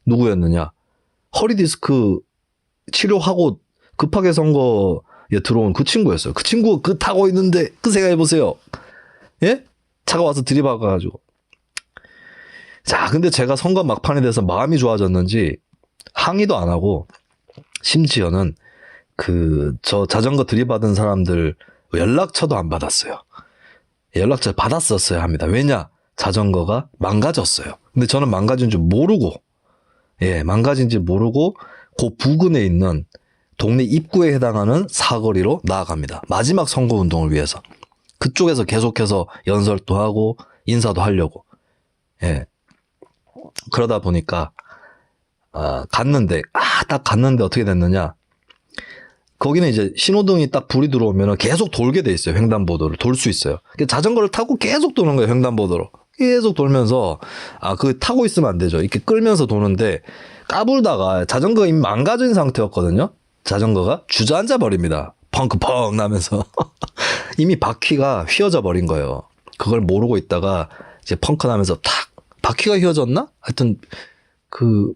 Speaker 1: 누구였느냐? 허리디스크 치료하고 급하게 선거에 들어온 그 친구였어요. 그 친구 타고 있는데 그 생각해보세요. 예? 차가 와서 들이박아가지고. 자, 근데 제가 선거 막판에 대해서 마음이 좋아졌는지 항의도 안 하고 심지어는 저 자전거 들이받은 사람들 연락처도 안 받았어요. 연락처 받았었어야 합니다. 왜냐? 자전거가 망가졌어요. 근데 저는 망가진 줄 모르고 망가진지 모르고 그 부근에 있는 동네 입구에 해당하는 사거리로 나아갑니다. 마지막 선거운동을 위해서. 그쪽에서 계속해서 연설도 하고 인사도 하려고. 그러다 보니까 딱 갔는데 어떻게 됐느냐. 거기는 이제 신호등이 딱 불이 들어오면 계속 돌게 돼 있어요. 횡단보도를 돌 수 있어요. 자전거를 타고 계속 도는 거예요. 횡단보도로. 계속 돌면서 타고 있으면 안 되죠. 이렇게 끌면서 도는데 까불다가 자전거가 이미 망가진 상태였거든요. 자전거가 주저앉아 버립니다. 펑크펑 나면서 이미 바퀴가 휘어져 버린 거예요. 그걸 모르고 있다가 이제 펑크 나면서 탁 바퀴가 휘어졌나? 하여튼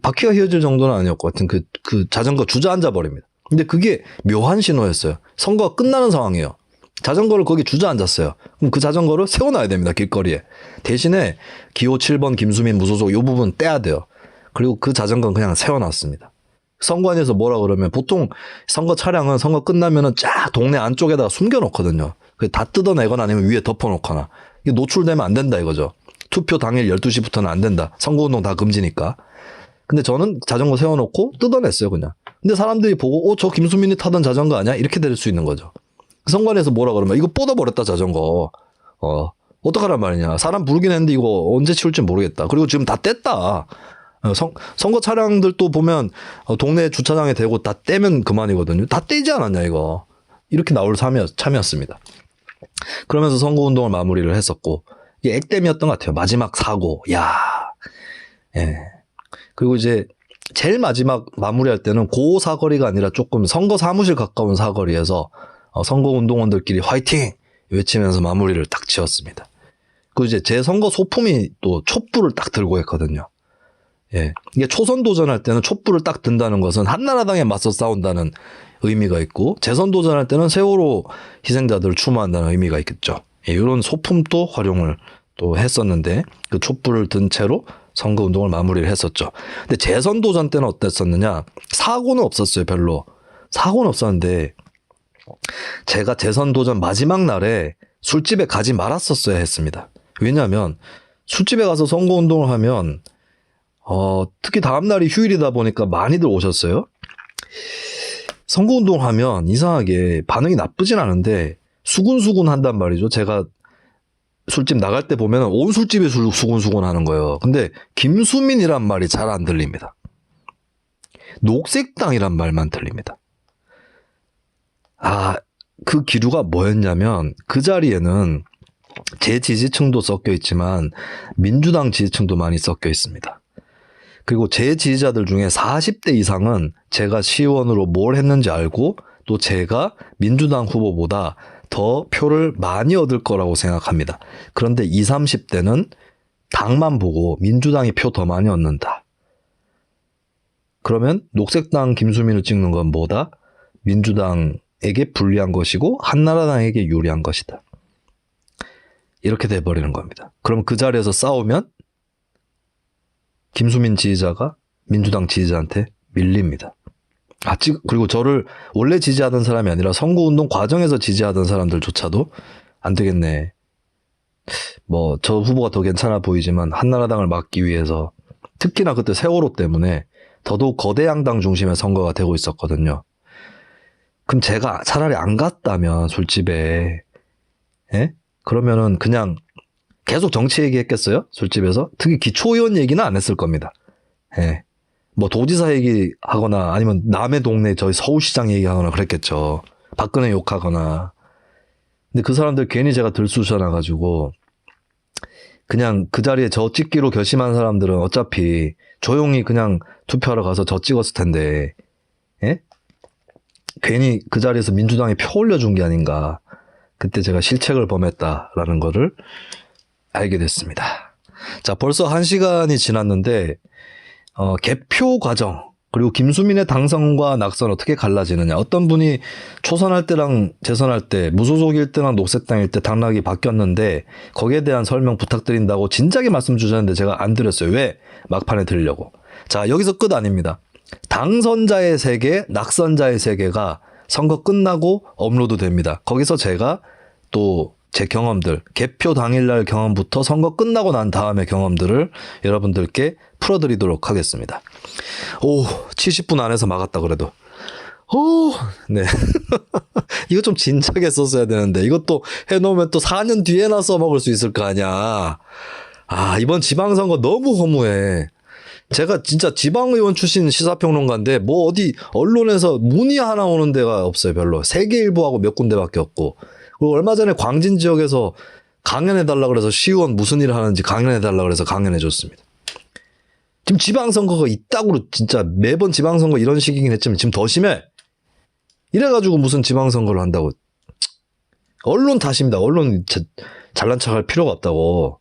Speaker 1: 바퀴가 휘어질 정도는 아니었고 하여튼 그 자전거 주저앉아 버립니다. 근데 그게 묘한 신호였어요. 선거가 끝나는 상황이에요. 자전거를 거기 주저앉았어요. 그럼 그 자전거를 세워놔야 됩니다. 길거리에. 대신에 기호 7번 김수민 무소속 이 부분 떼야 돼요. 그리고 그 자전거는 그냥 세워놨습니다. 선관위에서 뭐라 그러면 보통 선거 차량은 선거 끝나면은 쫙 동네 안쪽에다가 숨겨놓거든요. 다 뜯어내거나 아니면 위에 덮어놓거나. 이게 노출되면 안 된다 이거죠. 투표 당일 12시부터는 안 된다. 선거운동 다 금지니까. 근데 저는 자전거 세워놓고 뜯어냈어요 그냥. 근데 사람들이 보고 저 김수민이 타던 자전거 아니야? 이렇게 될 수 있는 거죠. 선관위에서 뭐라 그러면 이거 뻗어버렸다 자전거. 어떡하란 말이냐. 사람 부르긴 했는데 이거 언제 치울지 모르겠다. 그리고 지금 다 뗐다. 선거 차량들도 보면 동네 주차장에 대고 다 떼면 그만이거든요. 다 떼지 않았냐 이거. 이렇게 나올 참이었습니다. 그러면서 선거운동을 마무리를 했었고 이게 액땜이었던 것 같아요. 마지막 사고. 야, 예. 그리고 이제 제일 마지막 마무리할 때는 고 사거리가 아니라 조금 선거 사무실 가까운 사거리에서 선거운동원들끼리 화이팅 외치면서 마무리를 딱 지었습니다. 그리고 이제 제 선거 소품이 또 촛불을 딱 들고 했거든요. 예. 이게 초선 도전할 때는 촛불을 딱 든다는 것은 한나라당에 맞서 싸운다는 의미가 있고, 재선 도전할 때는 세월호 희생자들을 추모한다는 의미가 있겠죠. 예, 이런 소품도 활용을 또 했었는데, 그 촛불을 든 채로 선거 운동을 마무리를 했었죠. 근데 재선 도전 때는 어땠었느냐? 사고는 없었어요, 별로. 사고는 없었는데, 제가 재선 도전 마지막 날에 술집에 가지 말았었어야 했습니다. 왜냐하면 술집에 가서 선거 운동을 하면 특히 다음 날이 휴일이다 보니까 많이들 오셨어요. 선거 운동을 하면 이상하게 반응이 나쁘진 않은데 수군수군 한단 말이죠. 제가 술집 나갈 때 보면 온 술집이 수군수군 하는 거예요. 근데 김수민이란 말이 잘 안 들립니다. 녹색당이란 말만 들립니다. 그 기류가 뭐였냐면 그 자리에는 제 지지층도 섞여 있지만 민주당 지지층도 많이 섞여 있습니다. 그리고 제 지지자들 중에 40대 이상은 제가 시의원으로 뭘 했는지 알고 또 제가 민주당 후보보다 더 표를 많이 얻을 거라고 생각합니다. 그런데 20, 30대는 당만 보고 민주당이 표 더 많이 얻는다. 그러면 녹색당 김수민을 찍는 건 뭐다? 민주당에게 불리한 것이고 한나라당에게 유리한 것이다. 이렇게 돼버리는 겁니다. 그럼 그 자리에서 싸우면 김수민 지지자가 민주당 지지자한테 밀립니다. 그리고 저를 원래 지지하던 사람이 아니라 선거운동 과정에서 지지하던 사람들조차도 안 되겠네. 저 후보가 더 괜찮아 보이지만 한나라당을 막기 위해서 특히나 그때 세월호 때문에 더더욱 거대 양당 중심의 선거가 되고 있었거든요. 그럼 제가 차라리 안 갔다면 술집에 그러면은 그냥 계속 정치 얘기했겠어요? 술집에서? 특히 기초의원 얘기는 안 했을 겁니다. 예. 도지사 얘기하거나 아니면 남의 동네 저희 서울시장 얘기하거나 그랬겠죠. 박근혜 욕하거나. 근데 그 사람들 괜히 제가 들쑤셔놔가지고 그냥 그 자리에 저 찍기로 결심한 사람들은 어차피 조용히 그냥 투표하러 가서 저 찍었을 텐데 괜히 그 자리에서 민주당에 표 올려준 게 아닌가. 그때 제가 실책을 범했다라는 거를 알게 됐습니다. 자, 벌써 1시간이 지났는데 개표 과정 그리고 김수민의 당선과 낙선 어떻게 갈라지느냐. 어떤 분이 초선할 때랑 재선할 때 무소속일 때랑 녹색당일 때 당락이 바뀌었는데 거기에 대한 설명 부탁드린다고 진작에 말씀 주셨는데 제가 안 드렸어요. 왜? 막판에 드리려고. 자, 여기서 끝 아닙니다. 당선자의 세계, 낙선자의 세계가 선거 끝나고 업로드 됩니다. 거기서 제가 또 제 경험들, 개표 당일날 경험부터 선거 끝나고 난 다음의 경험들을 여러분들께 풀어드리도록 하겠습니다. 70분 안에서 막았다 그래도. 네. 이거 좀 진작에 썼어야 되는데 이것도 해놓으면 또 4년 뒤에나 써먹을 수 있을 거 아니야. 이번 지방선거 너무 허무해. 제가 진짜 지방의원 출신 시사평론가인데 어디 언론에서 문의 하나 오는 데가 없어요. 별로. 세계일보하고 몇 군데밖에 없고. 그리고 얼마 전에 광진 지역에서 강연해달라 그래서 시의원 무슨 일을 하는지 강연해달라 그래서 강연해줬습니다. 지금 지방선거가 이따구로 진짜 매번 지방선거 이런 식이긴 했지만 지금 더 심해. 이래가지고 무슨 지방선거를 한다고. 언론 탓입니다. 언론 잘난 척할 필요가 없다고.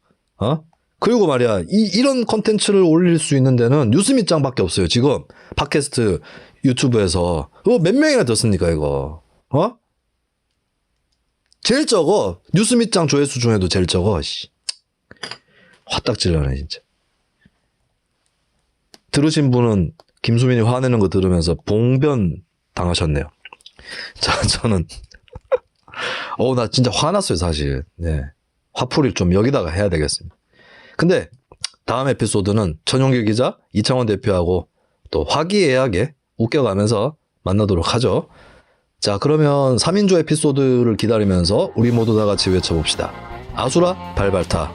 Speaker 1: 그리고 말이야 이런 컨텐츠를 올릴 수 있는 데는 뉴스미짱밖에 없어요. 지금 팟캐스트 유튜브에서. 몇 명이나 듣습니까, 이거? 제일 적어. 뉴스 밑장 조회수 중에도 제일 적어, 씨. 화딱질러네, 진짜. 들으신 분은 김수민이 화내는 거 들으면서 봉변 당하셨네요. 자, 저는, 나 진짜 화났어요, 사실. 네. 화풀이를 좀 여기다가 해야 되겠습니다. 근데, 다음 에피소드는 전용길 기자, 이창원 대표하고 또 화기애애하게 웃겨가면서 만나도록 하죠. 자, 그러면 3인조 에피소드를 기다리면서 우리 모두 다 같이 외쳐봅시다. 아수라 발발타.